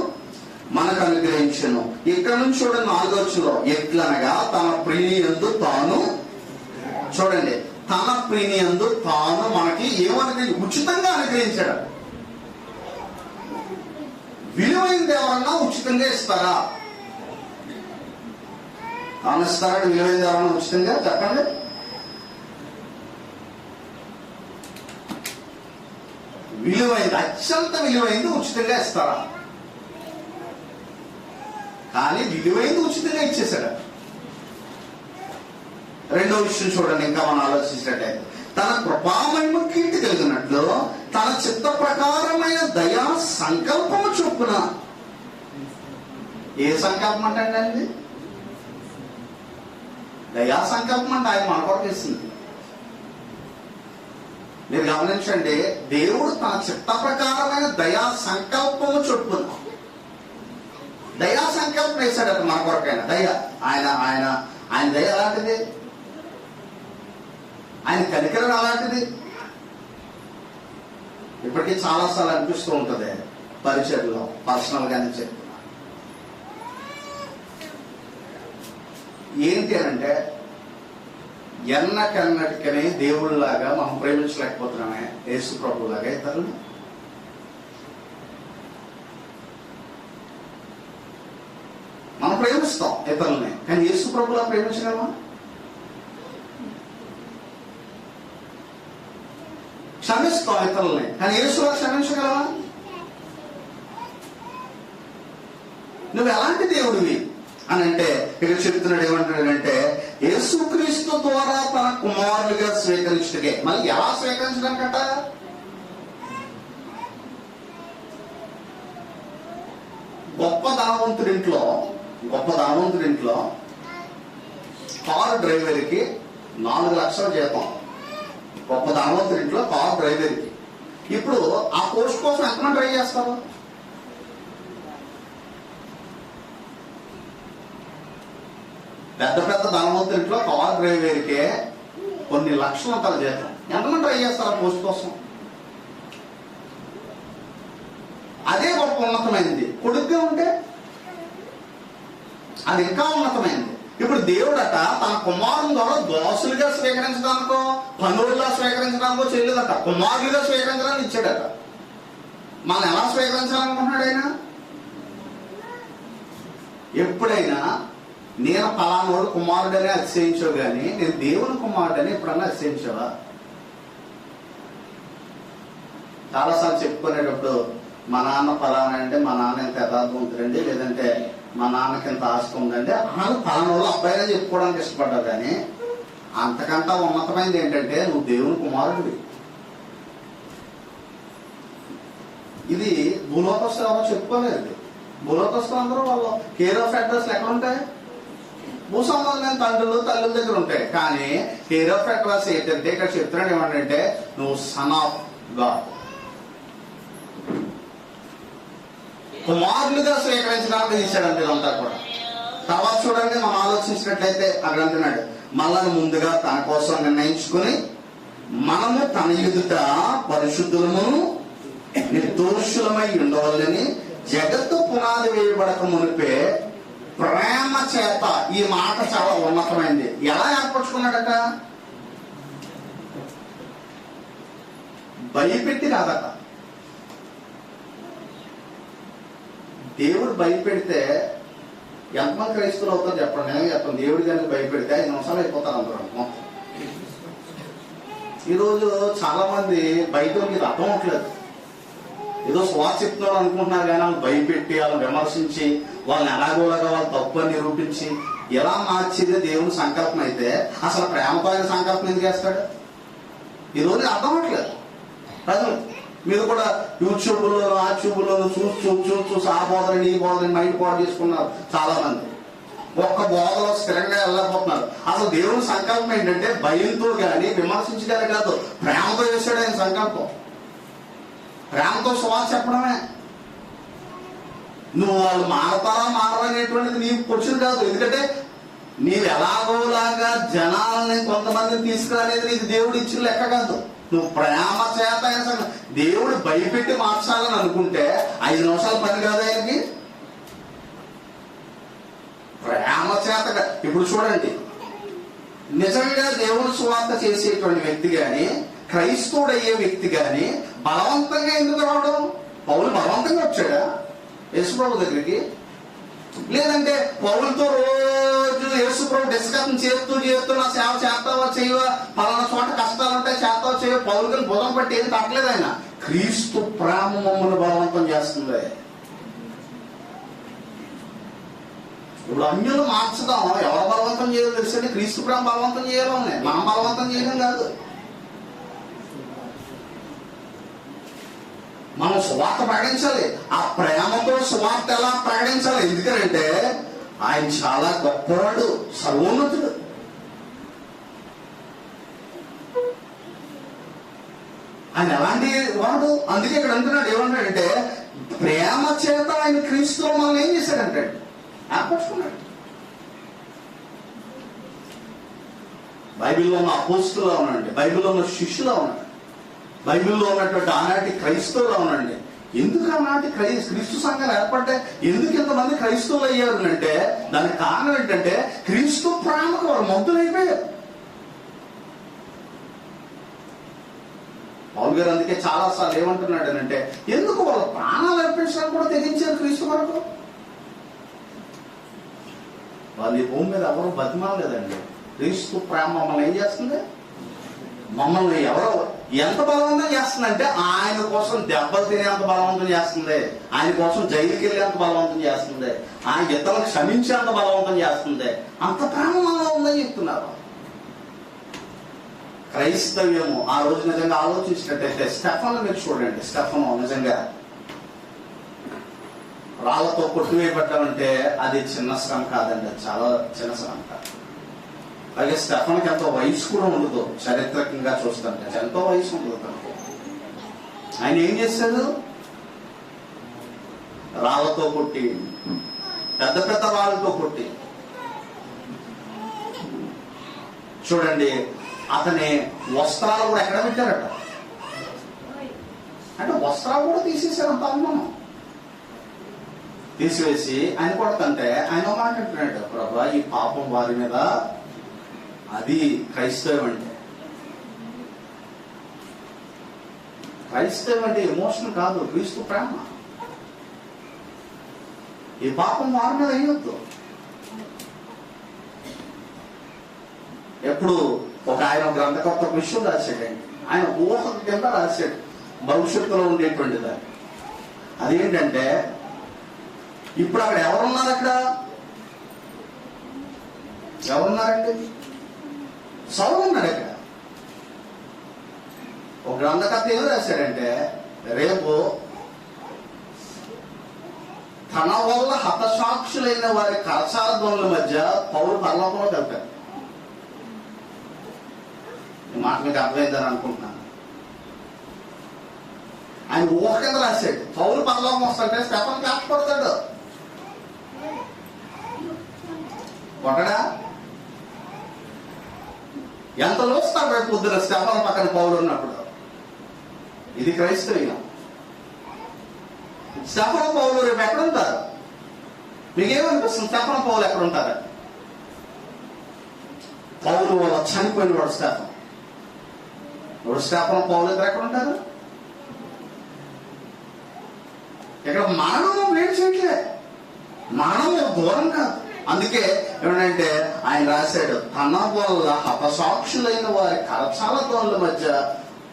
మనకు అనుగ్రహించును. ఇక్కడ నుంచి చూడండి 4వ వచనంలో, ఎట్లనగా తన ప్రియయందు తాను, చూడండి, తన ప్రియయందు తాను మనకి ఏమనుగ్రహించి ఉచితంగా అనుగ్రహించాడు. విలువైనది ఎవరన్నా ఉచితంగా ఇస్తారా? ఇస్తారంటే విలువైనది ఎవరన్నా ఉచితంగా చెప్పండి. విలువైంది, అత్యంత విలువైంది ఉచితంగా ఇస్తారా? కానీ విలువైంది ఉచితంగా ఇచ్చేశాడు. రెండో విషయం చూడండి, ఇంకా మనం ఆలోచించినట్లయితే, తన కృపామహిమ కీర్తి కలిగినట్లు తన చిత్త ప్రకారమైన దయా సంకల్పము చొప్పున. ఏ సంకల్పం అంటే దయా సంకల్పం అంటే ఆయన మన కొరకు ఇస్తుంది. మీరు గమనించండి, దేవుడు తన చిత్త ప్రకారమైన దయా సంకల్పము చొప్పున దయా సంకల్పం వేశాడట మన కొరకైనా. దయ ఆయన ఆయన ఆయన దయ అలాంటిది, ఆయన కనికరం అలాంటిది. ఇప్పటికీ చాలాసార్లు అనిపిస్తూ ఉంటుంది పరిచర్లో, పర్సనల్ గానే చెప్తున్నా. ఏంటి అంటే, ఎన్నకన్నటికనే దేవుళ్ళలాగా మనం ప్రేమించలేకపోతున్నామే యేసు ప్రభులాగా ఇతరులు. మనం ప్రేమిస్తాం ఇతరులని, కానీ యేసు ప్రభులా ప్రేమించగలమా? క్షమిస్తాం ఇతరులని, కానీ యేసులా క్షమించగలమా? నువ్వు ఎలాంటి దేవుడివి అని అంటే ఇక్కడ చెప్తున్నాడు. ఏమంటాడంటే, యేసుక్రీస్తు ద్వారా తన కుమారులుగా స్వీకరించటకే. మళ్ళీ ఎలా స్వీకరించడానికట? గొప్ప ధనవంతుడింట్లో కారు డ్రైవర్కి 4 లక్షల జీతం. గొప్ప ధనవంతుడింట్లో కారు డ్రైవర్కి. ఇప్పుడు ఆ పోస్ట్ కోసం ఎంతమంది ట్రై చేస్తారు? పెద్ద పెద్ద ధనవంతుడింట్లో కారు డ్రైవర్కే కొన్ని లక్షల జీతం. ఎంతమంది ట్రై చేస్తారు ఆ పోస్ట్ కోసం? అదే గొప్ప ఉన్నతమైనది. కొడుకుగా ఉంటే అది ఇంకా ఉన్నతమైనది. ఇప్పుడు దేవుడట తన కుమారుని ద్వారా దోషులుగా స్వీకరించడానికో, పనులుగా స్వీకరించడానికో చేయలేదట, కుమారులుగా స్వీకరించడానికి ఇచ్చాడట. మనం ఎలా స్వీకరించాలనుకుంటున్నాడు ఆయన? ఎప్పుడైనా నేను పలానోడు కుమారుడని అతిశయించావు, కానీ నేను దేవుని కుమారుడని ఎప్పుడన్నా అతిశయించావా? చాలాసార్లు చెప్పుకునేటప్పుడు, మా నాన్న ఫలానా అంటే, మా నాన్న ఎంత యథార్థవంతుడండి, లేదంటే మా నాన్నకి ఎంత ఆస్తి ఉందండి, వాళ్ళు ఫలానోళ్ళు అబ్బాయినే చెప్పుకోవడానికి ఇష్టపడ్డారు. కానీ అంతకంతా ఉన్నతమైనది ఏంటంటే నువ్వు దేవుని కుమారుడివి. ఇది భూలోకస్తులు ఎవరో చెప్పుకోలేదు. భూలోకస్తులు అందరూ వాళ్ళు కేర్ ఆఫ్ అడ్రస్లు ఎక్కడ ఉంటాయి? భూ సంబంధమైన తండ్రులు తల్లుల దగ్గర ఉంటాయి. కానీ కేర్ ఆఫ్ అడ్రస్ ఏంటంటే ఇక్కడ చెప్తున్నాడు ఏమంటే, నువ్వు సన్ ఆఫ్ గాడ్, కుమారులుగా స్వీకరించడానికి తీశాడంటే ఇదంతా కూడా. తర్వాత చూడండి, మనం ఆలోచించినట్లయితే అక్కడ అంటున్నాడు, మనల్ని ముందుగా తన కోసం నిర్ణయించుకుని మనము తన ఎదుట పరిశుద్ధులము నిర్దోషులమై ఉండవాలని జగత్తు పునాది వేయబడక మునిపే ప్రేమ చేత. ఈ మాట చాలా ఉన్నతమైంది. ఎలా ఏర్పరచుకున్నాడట? భయపెట్టి కాదట. దేవుడు భయపెడితే ఎంతమంది క్రైస్తవులు అవుతారు చెప్పండి? నేను చెప్పండి, దేవుడి దానికి భయపెడితే 5 నిమిషాలు అయిపోతారు అందరూ మొత్తం. ఈరోజు చాలా మంది బయట ఇది అర్థం అవట్లేదు. ఏదో శ్వాస చెప్తున్నాడు అనుకుంటున్నారు, కానీ వాళ్ళు భయపెట్టి, వాళ్ళని విమర్శించి, వాళ్ళని ఎలాగోలాగా వాళ్ళు తప్పు అని నిరూపించి ఎలా మార్చేదే దేవుని సంకల్పం అయితే అసలు ప్రేమతో ఆయన సంకల్పం ఎందుకు చేస్తాడు? ఈరోజు అర్థం అవట్లేదు ప్రజలు. మీరు కూడా యూట్యూబ్లో ఆ ట్యూబ్లో చూసి ఆ బోధనని ఈ బోధనని మైండ్ పాడు చేసుకున్నారు చాలా మంది. ఒక్క బోధలో స్థిరంగా వెళ్ళకపోతున్నారు. అసలు దేవుని సంకల్పం ఏంటంటే భయంతో కానీ విమర్శించగానే కాదు, ప్రేమతో చేశాడు ఆయన సంకల్పం. ప్రేమతో శ్వాస చెప్పడమే. నువ్వు వాళ్ళు మారతారా మారనేటువంటిది నీ క్వశ్చన్ కాదు. ఎందుకంటే నీవు ఎలాగోలాగా జనాలని కొంతమందిని తీసుకురానేది నీకు దేవుడు ఇచ్చిన లెక్క కాదు. నువ్వు ప్రేమ చేత దేవుడు భయపెట్టి మార్చాలని అనుకుంటే 5 నిమిషాల పని కాదు ఆయనకి. ప్రేమ చేత. ఇప్పుడు చూడండి, నిజంగా దేవుని సువార్త చేసేటువంటి వ్యక్తి గాని, క్రైస్తవుడు అయ్యే వ్యక్తి గాని బలవంతంగా ఎందుకు రావడం? పౌలు బలవంతంగా వచ్చాడా? యేసుప్రభు దగ్గరికి. లేదంటే పౌలుతో రోజు యేసుప్రభు డిస్కషన్ చేస్తూ నా సేవ చేస్తావా చేయవా, పలానా చోట కష్టాలు ఉంటాయి చేస్తావా చేయవా, పౌలుకి బుధం పట్టి ఏది తట్టలేదు ఆయన. క్రీస్తు ప్రేమ మమ్మల్ని బలవంతం చేస్తుంది. ఇప్పుడు అన్యులు మార్చడం ఎవరు బలవంతం చేయాలో తెలుసండి. క్రీస్తు ప్రేమ బలవంతం చేయాలని, మనం బలవంతం చేయడం కాదు. మనం సువార్త ప్రకటించాలి. ఆ ప్రేమతో సువార్త ఎలా ప్రకటించాలి? ఎందుకంటే ఆయన చాలా గొప్పవాడు, సర్వోన్నతుడు. ఆయన ఎలాంటి వాడు? అందుకే ఇక్కడ అంటున్నాడు, ఏమంటాడంటే ప్రేమ చేత ఆయన క్రీస్తులో మనం ఏం చేశాడంటే ఏర్పరచుకున్నాడు. బైబిల్లో ఉన్న అపోస్తులా ఉన్నాడు, బైబిల్లో ఉన్న శిష్యులా ఉన్నాడు, బైబిల్లో ఉన్నటువంటి ఆనాటి క్రైస్తవులు ఉన్నాండి. ఎందుకు ఆనాటి క్రీస్తు సంఘాలు ఏర్పడ్డాయి? ఎందుకు ఇంతమంది క్రైస్తవులు అయ్యారు అంటే దానికి కారణం ఏంటంటే క్రీస్తు ప్రేమకు వారు మొద్దులైపోయారు. పౌలు గారు అందుకే చాలా సార్లు ఏమంటున్నాడు అంటే ఎందుకు వాళ్ళ ప్రాణాలు అర్పించడానికి కూడా తెగించారు క్రీస్తు వరకు. వాళ్ళు ఈ భూమి మీద ఎవరు బతిమాలేదండి. క్రీస్తు ప్రేమ మమ్మల్ని ఏం చేస్తుంది? మమ్మల్ని ఎవరో ఎంత బలవంతం చేస్తుందంటే ఆయన కోసం దెబ్బలు తినేంత బలవంతం చేస్తుంది, ఆయన కోసం జైలుకి వెళ్ళేంత బలవంతం చేస్తుంది, ఆయన ఇతరులను క్షమించేంత బలవంతం చేస్తుంది. అంత ప్రేమ మనలో ఉందని చెప్తున్నారు. క్రైస్తవ్యము ఆ రోజు నిజంగా ఆలోచించినట్టయితే స్టెఫన్ మీరు చూడండి. స్టెఫన్ నిజంగా రాళ్లతో కొట్టివేయబడ్డామంటే అది చిన్న శ్రమ కాదండి, అది చాలా చిన్న శ్రమ కాదు. అలాగే స్టెఫన్కి ఎంతో వయసు కూడా ఉండదు. చారిత్రకంగా చూస్తుంటే ఎంతో వయసు ఉండదు తనకు. ఆయన ఏం చేశాడు? రాళ్లతో కొట్టి, పెద్ద పెద్ద రాళ్ళతో కొట్టి. చూడండి, అతని వస్త్రాలు కూడా ఎక్కడ పెట్టారట అంటే వస్త్రాలు కూడా తీసేశారు. అంత అనుమానం తీసివేసి ఆయన కొడుతుంటే ఆయన మాట అంటున్నాడు, ప్రభా ఈ పాపం వారి మీద. అది క్రైస్తవం అంటే. క్రైస్తవం అంటే ఎమోషన్ కాదు, క్రీస్తు ప్రేమ. ఈ పాపం వారి మీద అయ్యొద్దు. ఎప్పుడు ఒక ఆయన గ్రంథకర్త ఒక విషయం రాశాడండి. ఆయన ఊహ కింద రాశాడు భవిష్యత్తులో ఉండేటువంటి దాన్ని. అదేంటంటే ఇప్పుడు అక్కడ ఎవరున్నారు? అక్కడ ఎవరున్నారండి? సౌలు ఉన్నాడు. అక్కడ ఒక గ్రంథకర్త ఏం రాశాడంటే రేపు తన వల్ల హతసాక్షులైన వారి కరచాల ధ్వనుల మధ్య పౌలు పరలోకంలో కలిపారు. ఈ మాట మీకు అర్థమైందని అనుకుంటున్నాను. ఆయన ఊహ కింద రాశాడు. పౌలు పరలోకం వస్తుంటే స్టెఫన్ కాపు కొడతాడు. కొట్టడా? ఎంత లోస్తాడు రేపు పొద్దున స్టెఫన్ పక్కన పౌలు ఉన్నప్పుడు. ఇది క్రైస్తవ్యం. స్టెఫన్ పౌలు రేపు ఎక్కడుంటారు? మీకేమనిపిస్తుంది? స్టెఫన్ పౌలు ఎక్కడుంటారు? పౌలు వాళ్ళ చనిపోయిన వాడు స్టెఫన్. ఇప్పుడు స్టెఫన్ పౌలు ఇద్దరు ఎక్కడుంటారు? ఇక్కడ మరణం వేడి చేయట్లే, మరణం దూరం కాదు. అందుకే ఏమంటే ఆయన రాశాడు, తన వల్ల హతసాక్షులైన వారి కరచాల ధ్వనుల మధ్య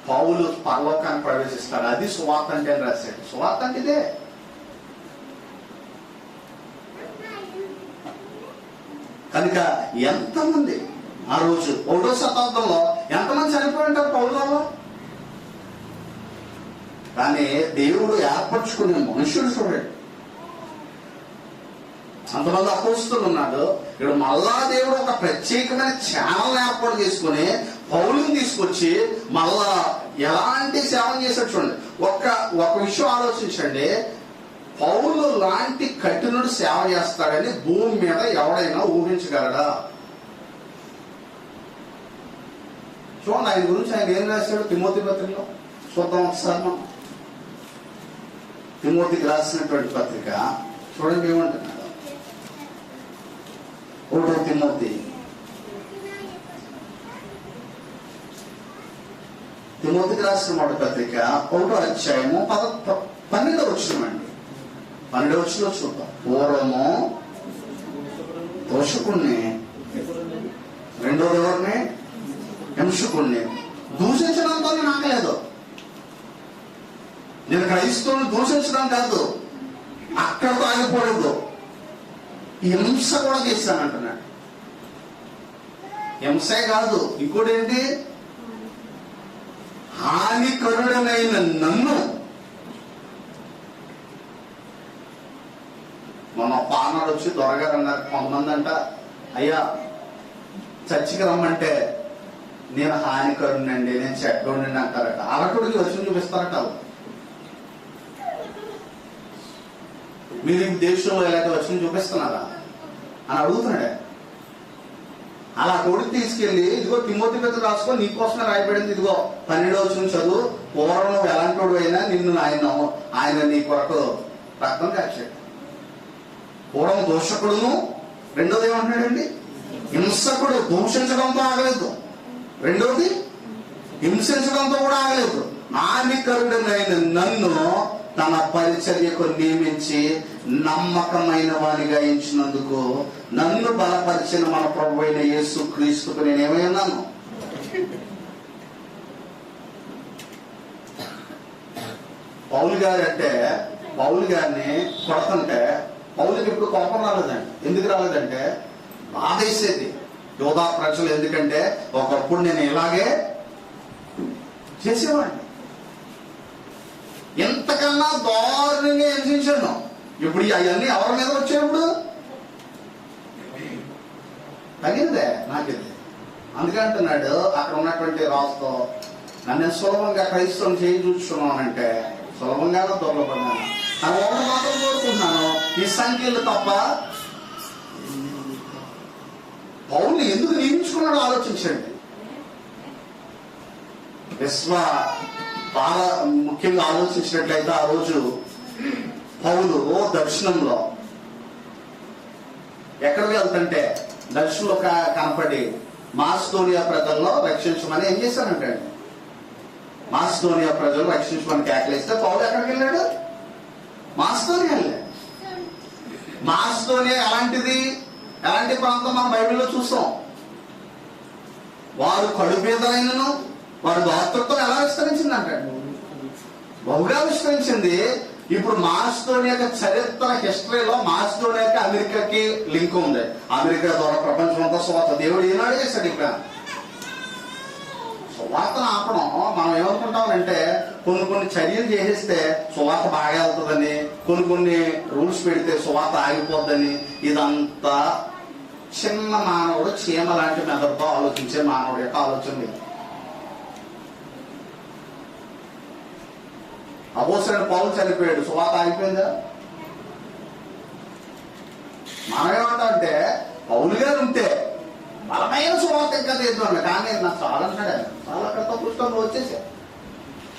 పౌలు పరలోకాన్ని ప్రవేశిస్తాడు. అది సువార్త అంటే అని రాశాడు. సువార్త అంటే ఇదే. కనుక ఎంతమంది ఆ రోజు 1వ శతాబ్దంలో ఎంతమంది చనిపోయి ఉంటారు పౌరులలో? కానీ దేవుడు ఏర్పరచుకునే మనుషులు చూడండి, అంతమంది అపోస్తులు ఉన్నాడు. ఇక్కడ మళ్ళా దేవుడు ఒక ప్రత్యేకమైన ఛానల్ ఏర్పాటు చేసుకుని పౌలుని తీసుకొచ్చి మళ్ళా ఎలాంటి సేవ చేశాడు చూడండి. ఒక విషయం ఆలోచించండి. పౌలు లాంటి కఠినుడు సేవ చేస్తాడని భూమి మీద ఎవడైనా ఊహించగలడా? చూడండి, ఆయన గురించి ఆయన ఏం రాశాడు తిమోతి పత్రికలో చూద్దాం ఒకసారి. మనం తిమోతికి రాసినటువంటి పత్రిక చూడండి ఏమంటున్నాడు. 1వ తిమోతికి రాసిన మొదటి పత్రిక 1వ అధ్యాయము 12వ వచనం అండి. 12 చూద్దాం. పూర్వము దోషకుణ్ణి, రెండోది ఎవరిని? హింసకుణ్ణి. దూషించడంతో నేను ఆగలేదు. నేను క్రైస్తవుని దూషించడం కాదు, అక్కడితో ఆగిపోలేదు, హింస కూడా చేశానంటున్నాడు. హింసే కాదు, ఇంకోటి ఏంటి? హానికరుడనైన నన్ను. మొన్న పానాడు వచ్చి దొరగారు అన్నారు. కొంతమంది అంట, అయ్యా చర్చికి రమ్మంటే నేను హానికరుణ్ణండి, నేను చెడ్డోండి అంటారట. అరకుడికి వచ్చి చూపిస్తారట. మీరు ఈ దేశంలో ఎలాంటి వచ్చిన చూపిస్తున్నారా అని అడుగుతున్నాడే. అలా కొడుకు తీసుకెళ్లి, ఇదిగో తిమోతి పత్రిక రాసుకో, నీకోసమే రాయబడింది, ఇదిగో 12వ వచనం చదువు, పూర్వం ఎలాంటి అయినా నిన్ను ఆయన నీ కొరకు రక్తం కాచాడు. పూర్వం దోషకుడును, రెండోది ఏమంటున్నాడండి? హింసకుడు. దూషించడంతో ఆగలేదు, రెండోది హింసించడంతో కూడా ఆగలేదు. హానికరుడనైన నన్ను తన పరిచర్యకు నియమించి నమ్మకమైన వానిగా ఎంచినందుకు నన్ను బలపరిచిన మన ప్రభు అయిన యేసు క్రీస్తుకు నేనేమై ఉన్నాను? పౌలు గారిని కొడుతుంటే పౌలుకి ఇప్పుడు కోపం రాలేదండి. ఎందుకు రాలేదంటే బాధేసేది యోధా ప్రజలు. ఎందుకంటే ఒకప్పుడు నేను ఇలాగే చేసేవాడిని, ఎంతకన్నా దారుణంగా హింసించాను. ఇప్పుడు అవన్నీ ఎవరి మీద వచ్చేప్పుడు తగినదే నాకిది. అందుకంటున్నాడు అక్కడ ఉన్నటువంటి రాజుతో, నన్ను సులభంగా క్రైస్తవం చేయి చూస్తున్నానంటే సులభంగానో దుర్లభంగా నాకు ఒకటి మాత్రం కోరుకుంటున్నాను, ఈ సంఖ్యలు తప్ప. పౌలు ఎందుకు నియమించుకున్నాడో ఆలోచించండి. బాగా ముఖ్యంగా ఆలోచించినట్లయితే ఆ రోజు పౌలు దర్శనంలో ఎక్కడికి వెళ్తుంటే దర్శనంలో కనపడి మాసిదోనియా ప్రజల్లో రక్షించమని ఏం చేశానంటే, మాసిదోనియా ప్రజలు రక్షించమని కేకలేస్తే పౌలు ఎక్కడికి వెళ్ళాడు? మాసిదోనియా వెళ్ళాడు. మాసిదోనియా ఎలాంటి ప్రాంతం మనం బైబిల్లో చూస్తాం. వారు కడుపేదలైనను వారి దాతృత్వం ఎలా విస్తరించింది అంటాడు, బహుగా విస్తరించింది. ఇప్పుడు మాసిదోనియా యొక్క చరిత్ర హిస్టరీలో మాసిదోనియా అమెరికాకి లింక్ ఉంది. అమెరికా ద్వారా ప్రపంచం అంతా సువార్త దేవుడు ఈనాడు చేశాడు. ఇక్కడ సువార్తను ఆపడం మనం ఏమనుకుంటామంటే, కొన్ని చర్యలు చేసేస్తే సువార్త బాగా వెళ్తుందని, కొన్ని రూల్స్ పెడితే సువార్త ఆగిపోద్దని. ఇదంతా చిన్న మానవుడు చీమ లాంటి మెదడుతో ఆలోచించే మానవుడు యొక్క ఆలోచన లేదు. అపోస్తలుడైన పౌలు చనిపోయాడు, సువార్త ఆగిపోయిందా? మనం ఏమంటామంటే పౌలు గారు ఉంటే బలమైన సువార్త ఇంకా చేద్దాం, కానీ నాకు చాలా అంటాడు, చాలా పెద్ద పుస్తకంలో వచ్చేసా.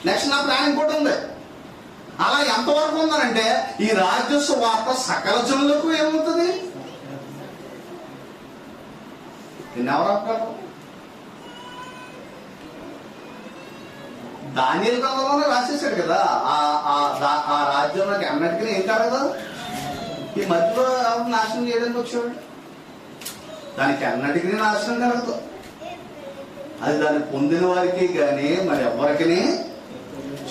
నెక్స్ట్ నా ప్లానింగ్ కూడా ఉంది. అలా ఎంతవరకు ఉందనంటే, ఈ రాజ్య సువార్త సకల జనులకు ఏమవుతుంది? ఎవరు ఆపుతారు? దానియేలు గ్రంథంలోనే రాసేసాడు కదా, ఆ రాజ్యంలోకి అన్నిటికీ ఏం కాదు. ఈ మధ్యలో నాశనం చేయడానికి వచ్చాడు, దానికి అన్నిటికీ నాశనం కలగదు. అది దాన్ని పొందిన వారికి కానీ మరి ఎవరికి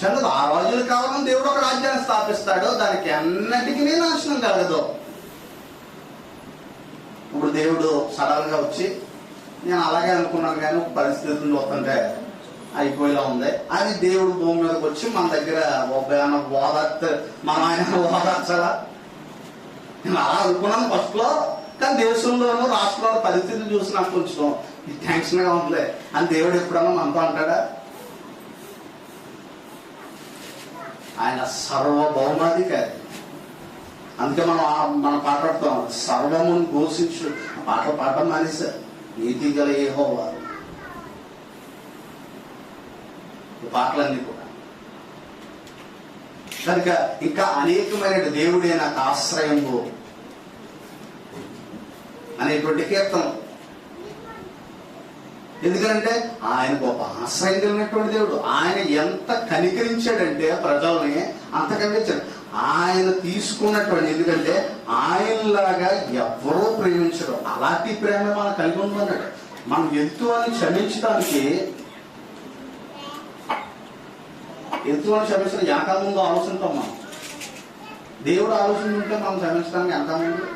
చెందదు. ఆ రాజులు కావాలని దేవుడు ఒక రాజ్యాన్ని స్థాపిస్తాడు, దానికి అన్నిటికీ నాశనం కలగదు. ఇప్పుడు దేవుడు సడన్ గా వచ్చి, నేను అలాగే అనుకున్నాను కానీ పరిస్థితులు చూస్తుంటే అయిపోయేలా ఉంది, అది దేవుడు భూమి మీదకి వచ్చి మన దగ్గర ఆయన ఓదార్చాలా? నేను అలా అనుకున్నాను ఫస్ట్ లో, కానీ దేశంలోనూ రాష్ట్రంలో పరిస్థితులు చూసి నాకు కొంచెం టెన్షన్ గా ఉంది అని దేవుడు ఎప్పుడన్నా మనతో అంటాడా? ఆయన సర్వభౌమాధికారి. అందుకే మనం పాటాడుతాం, సర్వమును ఘోషించు. పాటలు పాడడం మానేశారు. నీతి గల యెహోవా పాటలన్నీ కూడా. కనుక ఇంకా అనేకమైన దేవుడే నాకు ఆశ్రయము అనేటువంటి కీర్తనం. ఎందుకంటే ఆయన గొప్ప ఆశ్రయం కలిగినటువంటి దేవుడు. ఆయన ఎంత కనికరించాడంటే ప్రజల్ని అంత కనిపించాడు. ఆయన తీసుకున్నటువంటి, ఎందుకంటే ఆయనలాగా ఎవరో ప్రేమించడం, అలాంటి ప్రేమ మనం కలిగి ఉందన్నాడు. మనం ఎదుటి వాళ్ళని క్షమించడానికి, ఎదుటి వాళ్ళని క్షమించడం వెనకాల ముందు ఆలోచించాం మనం. దేవుడు ఆలోచించుంటే మనం క్షమించడానికి వెనకాల ముందు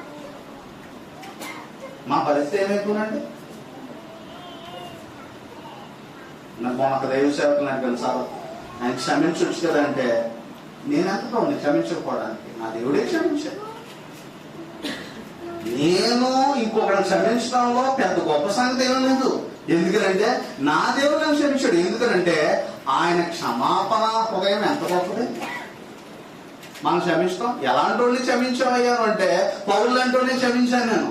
మా పరిస్థితి ఏమైపోనండి. నాకు ఒక దైవ సేవకులు నాకు తెలుసారు, ఆయన క్షమించవచ్చు కదా అంటే, నేను ఎంతగా క్షమించకపోవడానికి, నా దేవుడే క్షమించాడు. నేను ఇంకొకరిని క్షమించడంలో పెద్ద గొప్ప సంగతి ఏమీ లేదు. ఎందుకంటే నా దేవుడు నన్ను క్షమించాడు. ఎందుకంటే ఆయన క్షమాపణ హృదయం ఎంత గొప్పది. మనం క్షమిస్తాం. ఎలాంటి వాళ్ళని క్షమించామయ్యాను అంటే, పౌరులు లాంటి వాళ్ళని క్షమించాను నేను.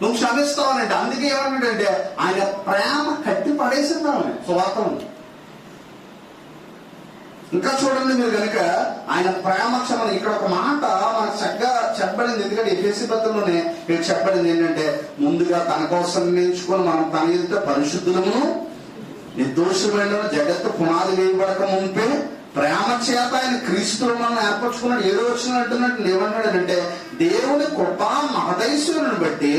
నువ్వు క్షమిస్తావనంటే, అందుకే ఏమన్నాడంటే ఆయన ప్రేమ కట్టి పడేసిందామని సువార్తను. ఇంకా చూడండి మీరు కనుక ఆయన ప్రేమ క్షమను, ఇక్కడ ఒక మాట మనకు చక్కగా చెప్పబడింది. ఎందుకంటే ఎఫెసీ పత్రికలోనే ఇక్కడ చెప్పబడింది ఏంటంటే, ముందుగా తన కోసం నిర్ణయించుకొని మనం తన ఎదుట పరిశుద్ధులను నిర్దోషమైన జగత్తు పునాది వేయబడక ముంపే ప్రేమ చేత ఆయన క్రీస్తులో మనం ఏర్పరచుకున్నాడు. 7వ వచనం అంటున్నట్టు ఏమన్నాడంటే, దేవుని కృప మహదైశ్వర్యుని బట్టి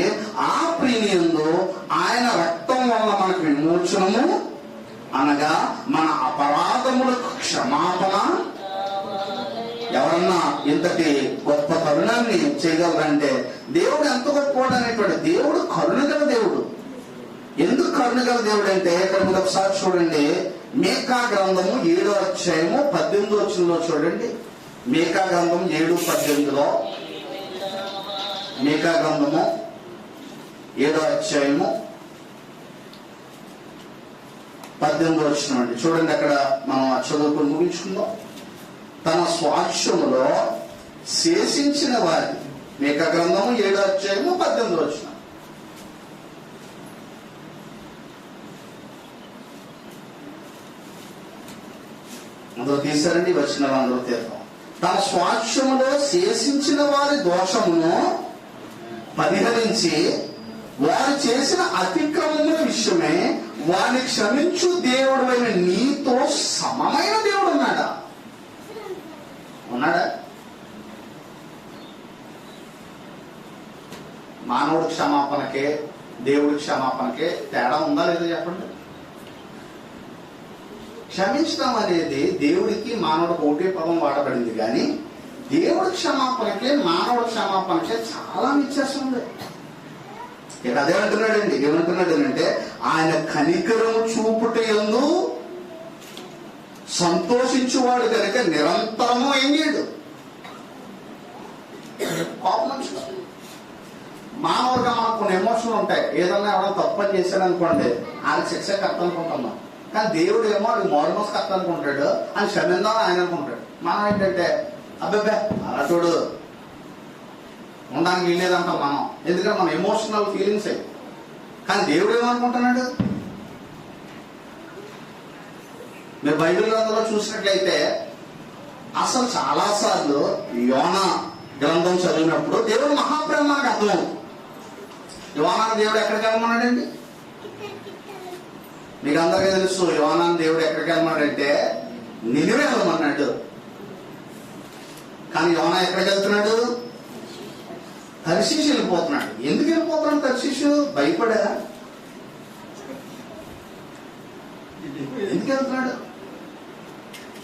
ఆ ప్రీతియందు ఆయన రక్తం వల్ల మనకు విమోచనము, అనగా మన అపరాధములకు క్షమాపణ. ఎవరన్నా ఇంతటి గొప్ప కరుణాన్ని చేయగలరంటే దేవుడు ఎంత గొప్పవాడు అనేటువంటి. దేవుడు కరుణ గల దేవుడు. ఎందుకు కరుణ గల దేవుడు అంటే, ఇక్కడ మీరు ఒకసారి చూడండి, మీకా గ్రంథము 7వ అధ్యాయము 18వ వచనంలో చూడండి. మీకా గ్రంథం 7:18లో, మీకా గ్రంథము 7వ అధ్యాయము 18వ వచనం అండి. చూడండి, అక్కడ మనం చదువుకుని ముగించుకుందాం. తన స్వాస్థ్యములో శేషించిన వారి, మీకా గ్రంథము 7వ అధ్యాయము 18వ వచనం. అందరూ తీశారండి, వచ్చిన అందరూ తీర్థం. తన స్వాస్థ్యములో శేషించిన వారి దోషమును పరిహరించి వారు చేసిన అతిక్రమముల విషయమే వారిని క్షమించు దేవుడు అయిన నీతో సమమైన దేవుడు ఉన్నాడా? ఉన్నాడా? మానవుడి క్షమాపణకే దేవుడి క్షమాపణకే తేడా ఉందా లేదా చెప్పండి. క్షమించడం అనేది దేవుడికి మానవుడికి ఒకటే పదం వాడబడింది, కానీ దేవుడి క్షమాపణకే మానవుడి క్షమాపణకే చాలా వ్యత్యాసం ఉంది. ఇక అదే అంటున్నాడండి. ఏమంటున్నాడు అంటే, ఆయన కనికరము చూపుట యందు సంతోషించువాడు కనుక నిరంతరము ఏం చేయడు, కోపం ఉంచుకో. మానవుడిగా మనకు కొన్ని ఎమోషన్లు ఉంటాయి. ఏదన్నా ఎవరైనా తప్పని చేశాడు అనుకోండి, ఆయన శిక్ష కరెక్ట్ అనుకుంటున్నాం. కానీ దేవుడు ఏమో అది మోడమోస్ కరెక్ట్ అనుకుంటాడు, అని క్షమిందామని ఆయన అనుకుంటాడు. మనం ఏంటంటే, అబ్బాబ్బే అలా చూడు ఉండడానికి వీల్లేదంటాం మనం. ఎందుకంటే మన ఎమోషనల్ ఫీలింగ్స్ అవి. కానీ దేవుడు ఏమనుకుంటున్నాడు? మీరు బైబిల్ గ్రంథంలో చూసినట్లయితే అసలు చాలాసార్లు యోనా గ్రంథం చదివినప్పుడు దేవుడు మహాప్రేమ మనకు అర్థం. యోనాను దేవుడు ఎక్కడికి వెళ్ళమన్నాడండి? మీకు అందరికీ తెలుసు, యోనాను దేవుడు ఎక్కడికి వెళ్ళమన్నాడంటే నినివే వెళ్ళమన్నాడు. కానీ యోనా ఎక్కడికి వెళ్తున్నాడు? తర్షీషు వెళ్ళిపోతున్నాడు. ఎందుకు వెళ్ళిపోతున్నాడు తర్షీషు? భయపడా? ఎందుకు వెళ్తున్నాడు?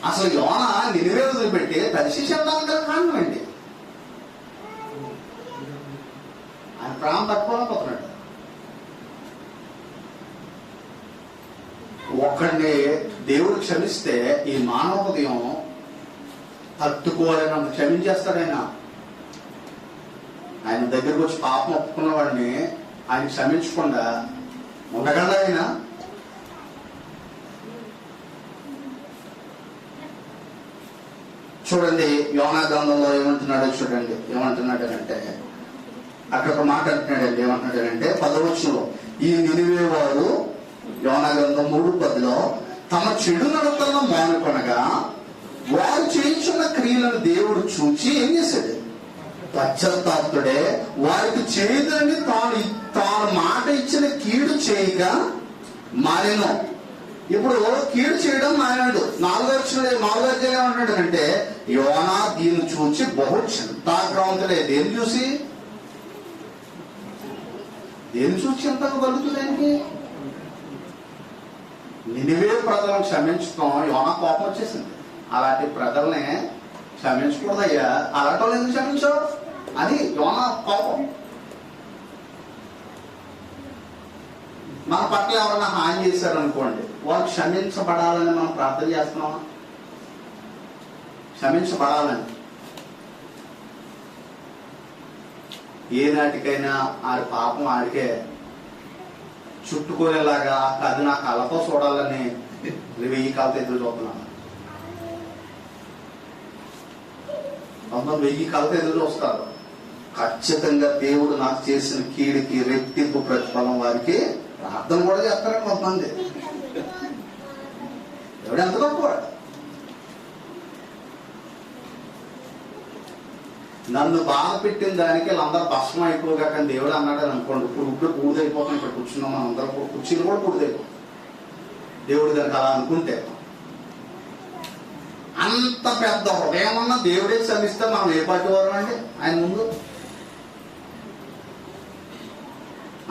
అసలు యోనా నినివే వదిలిపెట్టి తర్షీషు వెళ్ళడానికి గల కారణం ఏంటి? ఆయన ప్రాణం తట్టుకోలేకపోతున్నాడు. ఒక్కడిని దేవుడు క్షమిస్తే ఈ మానవ హృదయం తట్టుకోవాలని క్షమించేస్తాడైనా. ఆయన దగ్గరకు వచ్చి పాపం ఒప్పుకున్న వాడిని ఆయన క్షమించకుండా ఉండగలడా ఆయన? చూడండి, యోనా గ్రంథంలో ఏమంటున్నాడో చూడండి. ఏమంటున్నాడనంటే, అక్కడ ఒక మాట అంటున్నాడండి. ఏమంటున్నాడంటే 10వ వచనంలో, ఈ నినివే వారు, యోనా గ్రంథం 3:10లో, తమ చెడు నడతలను మానుకొనగా వారు చేయించున్న క్రియలను దేవుడు చూచి ఏం చేశాడు? పశ్చాత్తాపుడే వారికి చేయదని తాను మాట ఇచ్చిన కీడు చేయగా మారెను. ఇప్పుడు కీడు చేయడం మానేడు. 4వ అధ్యాయం ఏమంటాడు అంటే, యోనా దీన్ని చూచి బహు చింతాక్రాంతుడే. దేన్ని చూసి చింతకు కలుగుతుంది ఆయనకి? నినివే ప్రజలను క్షమించడం యోనా కోపం వచ్చేసింది. అలాంటి ప్రజల్ని క్షమించకూడదయ్యా, అలాంటి వాళ్ళు ఎందుకు క్షమించావు అని యోనా కోపం. మన పట్ల ఎవరైనా హాని చేశారు అనుకోండి, వాళ్ళు క్షమించబడాలని మనం ప్రార్థన చేస్తున్నామా? క్షమించబడాలని. ఏనాటికైనా ఆడి పాపం ఆడికే చుట్టుకునేలాగా అది నా కళ్ళతో చూడాలని 1000 కళ్ళతో ఎదురు చూస్తున్నాను. 1000 కళ్ళతో ఎదురు చూస్తారు. ఖచ్చితంగా దేవుడు నాకు చేసిన కీడికి రెట్టింపు ప్రతిఫలం వారికి ప్రార్థన కూడా చేస్తారని కొంతమంది. ఎవడు ఎంత గొప్పవాడు? నన్ను బాధ పెట్టిన దానికి వీళ్ళందరూ భస్మం అయిపోగా, కానీ దేవుడు అన్నాడని అనుకోండి, ఇప్పుడు పూర్తయిపోతాం. ఇక్కడ కూర్చున్నాం మనం అందరం, కుర్చీలు కూడా పూర్తయిపోతాం. దేవుడు దానికి అలా అనుకుంటే, అంత పెద్ద హృదయం అన్నా దేవుడే క్షమిస్తే మనం ఏ పాటి వారు అండి ఆయన ముందు?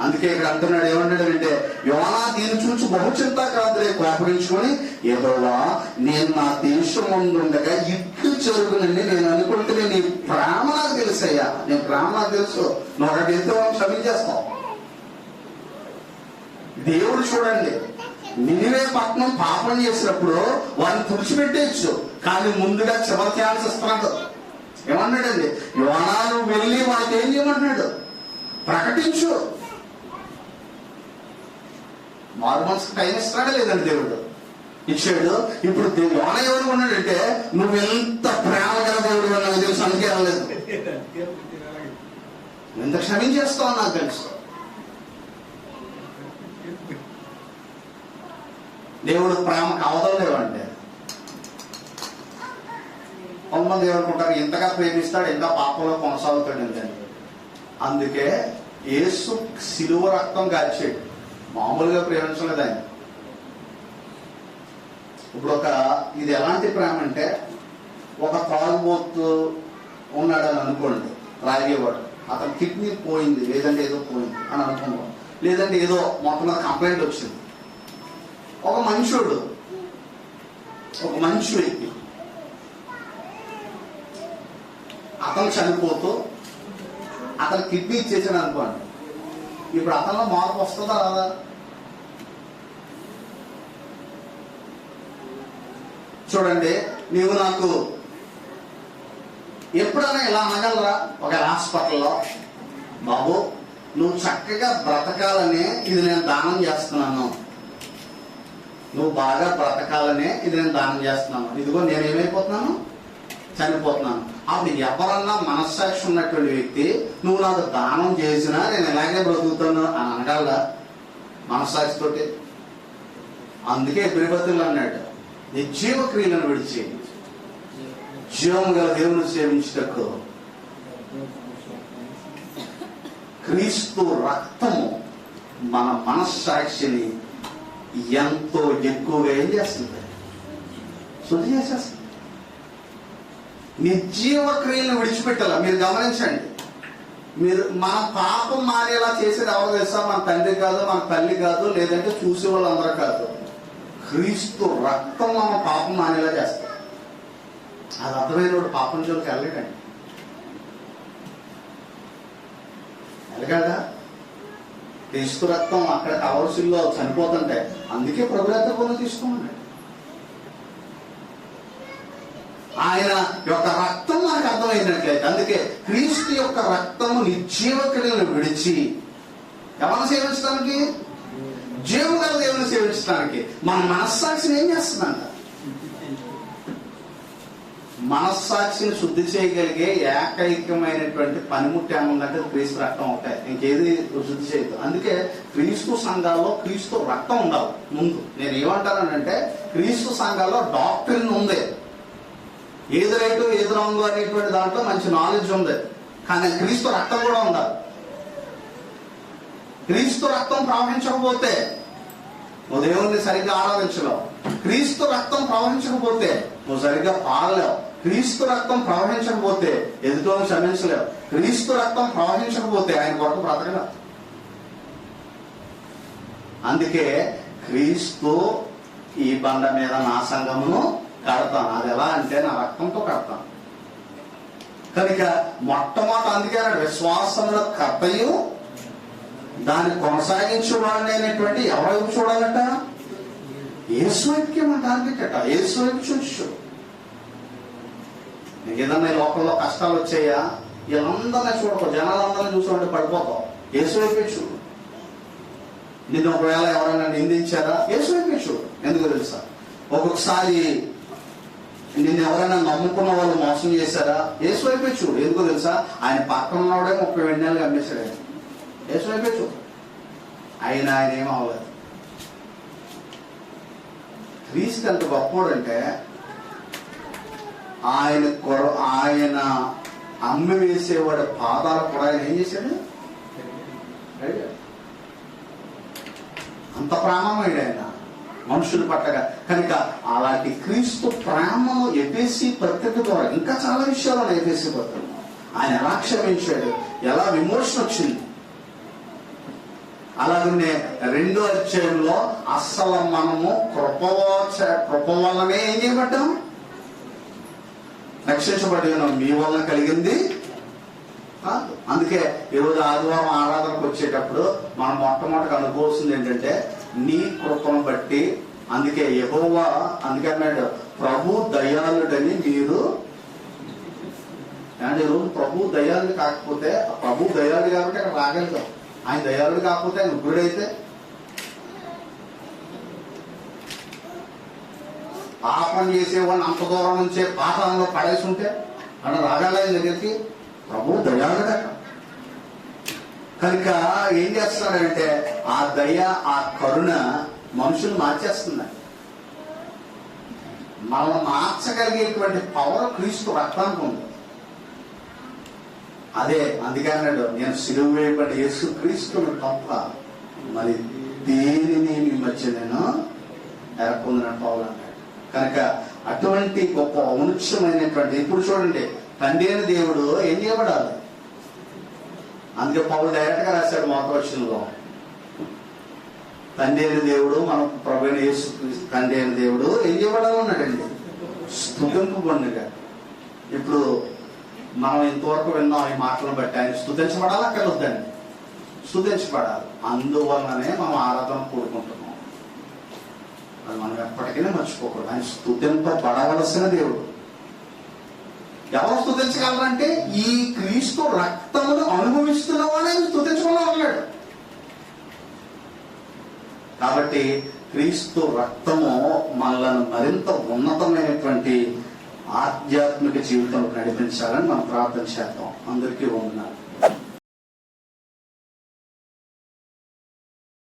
అందుకే ఇక్కడ అంటున్నాడు, ఏమంటాడు అంటే, యోనా దీన్ని చూసి బహు చింతాక్రాంతుడే, కోపగించుకొని, యెహోవా నేను నా దేశం ముందుండగా ఇట్లు జరుగునండి నేను అనుకుంటే, నీ ప్రేమ నాకు తెలుసయ్యా, నీ ప్రేమ నాకు తెలుసు, నువ్వు ఒకటి వెళ్తే మనం క్షమించేస్తాం. దేవుడు చూడండి, నినివే పట్టణం పాపం చేసినప్పుడు వారిని తుడిచిపెట్టేయచ్చు, కానీ ముందుగా చివరి ఛాన్స్ ఇస్తున్నాడు. ఏమన్నాడండి, యోనా నువ్వు వెళ్ళి వాళ్ళకి ఏం చేయమంటున్నాడు? ప్రకటించు. మారు మనసుకు టైం ఇస్తున్నాడా లేదండి? దేవుడు ఇచ్చాడు. ఇప్పుడు యోనా ఎవరు ఉన్నాడంటే, నువ్వు ఎంత ప్రేమ గల దేవుడు నాకు తెలుసు, అందుకే అనలేదు. ఎంత క్షమించేస్తావు నాకు తెలుసు. దేవుడు ప్రేమకు అవధం లేవంటే, కొంతమంది ఏమనుకుంటారు, ఇంతగా ప్రేమిస్తాడు ఇంకా పాపంలో కొనసాగుతాడు ఏంటంటే. అందుకే యేసు శిలువ రక్తం గార్చాడు, మామూలుగా ప్రేమించలేదు ఆయన. ఇప్పుడు ఇది ఎలాంటి ప్రేమ అంటే, ఒక తాగుబోతు ఉన్నాడని అనుకోండి, తాగేవాడు, అతని కిడ్నీ పోయింది లేదంటే ఏదో పోయింది అని అనుకున్నాం, లేదంటే ఏదో మొత్తం మీద కంప్లైంట్ వచ్చింది. ఒక మనుషుడు, ఒక మంచి వ్యక్తి, అతను చనిపోతూ అతను కిడ్నీ ఇచ్చేసాడు అనుకోండి, ఇప్పుడు అతనిలో మార్పు వస్తుందా రాదా? చూడండి, నీవు నాకు ఎప్పుడైనా ఇలా అనగలరా? ఒక హాస్పిటల్లో, బాబు నువ్వు చక్కగా బ్రతకాలనే ఇది నేను దానం చేస్తున్నాను, నువ్వు బాగా బ్రతకాలనే ఇది నేను దానం చేస్తున్నాను, ఇదిగో నేనేమైపోతున్నాను, చనిపోతున్నాను. అప్పుడు ఎవరన్నా మనస్సాక్షి ఉన్నటువంటి వ్యక్తి నువ్వు నాకు దానం చేసినా నేను ఇలాగే బ్రతుకుతాను అని అనగలరా మనస్సాక్షితోటి? అందుకే ప్రియపతులు అన్నాడు, నిర్జీవ క్రియలను విడిచి జీవం గల దేవుని సేవించుటకు క్రీస్తు రక్తము మన మనస్సాక్షిని ఎంతో ఎక్కువగా ఏం చేస్తుంది? శుద్ధి చేసేస్తుంది. నిర్జీవ క్రియలను విడిచిపెట్టాల. మీరు గమనించండి, మీరు మన పాపం మానేలా చేసేది ఎవరు తెలుసా? మన తండ్రి కాదు, మన తల్లి కాదు, లేదంటే చూసే వాళ్ళందరూ కాదు. క్రీస్తు రక్తం మన పాపం మానేలా చేస్తారు. అది అర్థమైన వాడు పాపం జోలికి వెళ్ళలేడండి. వెళ్ళగలడా? క్రీస్తు రక్తం అక్కడ కవర్సిల్లో చనిపోతుంటే, అందుకే ప్రభు రక్తం తీసుకోమన్నాడు. ఆయన యొక్క రక్తం నాకు అర్థమైనట్లయితే, అందుకే క్రీస్తు యొక్క రక్తము నిర్జీవ క్రియలను విడిచి ఎవరిని సేవించడానికి? జీవం గల దేవుని సేవించడానికి. మన మనస్సాక్షిని ఏం చేస్తుందంట? మనస్సాక్షిని శుద్ధి చేయగలిగే ఏకైకమైనటువంటి పనిముట్టు ఏముందంటే క్రీస్తు రక్తం ఒకటే, ఇంకేది శుద్ధి చేయదు. అందుకే క్రీస్తు సంఘాల్లో క్రీస్తు రక్తం ఉండాలి ముందు. నేను ఏమంటానంటే, క్రీస్తు సంఘాల్లో డాక్టరీన్ ఉంది, ఏది రైటు ఏది రాంగ్ అనేటువంటి దాంట్లో మంచి నాలెడ్జ్ ఉంది, కానీ క్రీస్తు రక్తం కూడా ఉండాలి. క్రీస్తు రక్తం ప్రవహించకపోతే నువ్వు దేవుణ్ణి సరిగ్గా ఆరాధించలేవు. క్రీస్తు రక్తం ప్రవహించకపోతే నువ్వు సరిగ్గా పాడలేవు. క్రీస్తు రక్తం ప్రవహించకపోతే ఎదుటోని క్షమించలేవు. క్రీస్తు రక్తం ప్రవహించకపోతే ఆయన కొరకు బ్రతకలేవు. అందుకే క్రీస్తు ఈ బండ మీద నా సంఘమును కడతాను. అది ఎలా అంటే నా రక్తంతో కడతాను. కనుక మొట్టమొదటి అందుకే విశ్వాసంలో కర్తయు దాన్ని కొనసాగించేవాడిని అనేటువంటి ఎవరైపు చూడాలట? యేసు వైపుకి మన టార్గెట్ అట. యేసు వైపు చూచు. నీకు ఏదన్నా ఈ లోకంలో కష్టాలు వచ్చాయా, వీళ్ళందరినీ చూడకు, జనాలందరినీ చూసుకుంటే పడిపోతావు. యేసు వైపే చూడు. నిన్ను ఒకవేళ ఎవరైనా నిందించారా, యేసు వైపే చూడు. ఎందుకు తెలుసా? ఒక్కొక్కసారి నిన్ను ఎవరైనా నమ్ముకున్న వాళ్ళు మోసం చేశారా, యేసు వైపే చూడు. ఎందుకో తెలుసా? ఆయన పక్కన ఉన్నవాడే 30 వెన్నెలు అమ్మేశాడు. ఆయన యేసు వైపే చూడు. ఆయన ఏం అవ్వలేదు. క్రీస్తు ఎంత గొప్పోడంటే ఆయన అమ్మి వేసేవాడి పాదాలు కూడా ఆయన ఏం చేశాడు? అంత ప్రేమమయ్యాడు ఆయన మనుషుల పట్ల. కనుక అలాంటి క్రీస్తు ప్రేమను ఎఫెసీ పత్రిక ద్వారా ఇంకా చాలా విషయాలు ఉన్నాయి. ఎఫెసీ పత్రిక ఆయన ఎలా క్షమించాడు, ఎలా విమోచన వచ్చింది. అలాగనే 2వ అధ్యాయంలో అస్సలు మనము కృప వల్లనే ఏం చేయబడ్డాం? రక్షించబడి ఉన్నాం. మీ వలన కలిగింది కాదు. అందుకే ఈరోజు ఆదివారం ఆరాధనకు వచ్చేటప్పుడు మనం మొట్టమొదటి అనుకోవాల్సింది ఏంటంటే నీ కృపను బట్టి. అందుకే యెహోవా అందుకే అన్నాడు, ప్రభు దయాళుడని మీరు. అంటే ఈరోజు ప్రభు దయాళుడు కాకపోతే, ప్రభు దయాళుడు కాబట్టి అక్కడ రాగలిగాం. ఆయన దయాళుడు కాకపోతే ఆయన ఉగ్రుడైతే, పాపం చేసేవాడిని అంత దూరం నుంచే పాపంలో పడేసి ఉంటే అక్కడ రాగాలి ఆయన దగ్గరికి. ప్రభు దయాళుడట. కనుక ఏం చేస్తున్నాడంటే ఆ దయ, ఆ కరుణ మనుషులు మార్చేస్తున్నాయి. మనం మార్చగలిగేటువంటి పవర్ క్రీస్తు రక్తానికి ఉంది. అదే అందుకే అన్నాడు, నేను సిలువ వేయబడి యేసు క్రీస్తును తప్ప మరి దేనిని మీ మధ్య నేను ఎరపొందిన పౌలు అన్నాడు. కనుక అటువంటి గొప్ప ఔన్నత్యమైనటువంటి, ఇప్పుడు చూడండి, తండ్రి అయిన దేవుడు ఏం చేయబడాలి? అందుకే పౌలు డైరెక్ట్ గా రాశాడు మోతవచనంలో, తండ్రి అయిన దేవుడు మన ప్రభువైన యేసు తండ్రి అయిన దేవుడు ఏం చేయబడాలన్నాడండి? స్తుతింపబడునుగా. ఇప్పుడు మనం ఇంతవరకు విన్నాం ఈ మాటలను బట్టి. ఆయన స్తుతించబడాలి, అక్కడ వద్దండి, స్తుతించబడాలి. అందువల్లనే మనం ఆరాధన కూడుకుంటున్నాం. అది మనం ఎప్పటికీ మర్చిపోకూడదు. ఆయన స్తుతింపబడవలసిన దేవుడు. ఎవరు స్తుతించగలరంటే ఈ క్రీస్తు రక్తమును అనుభవిస్తున్న వాడు ఆయన స్తుతించకుండా ఉన్నాడు. కాబట్టి క్రీస్తు రక్తము మనలను మరింత ఉన్నతమైనటువంటి ఆధ్యాత్మిక జీవితంలో నడిపించాలని మనం ప్రార్థన చేద్దాం. అందరికీ వందనాలు.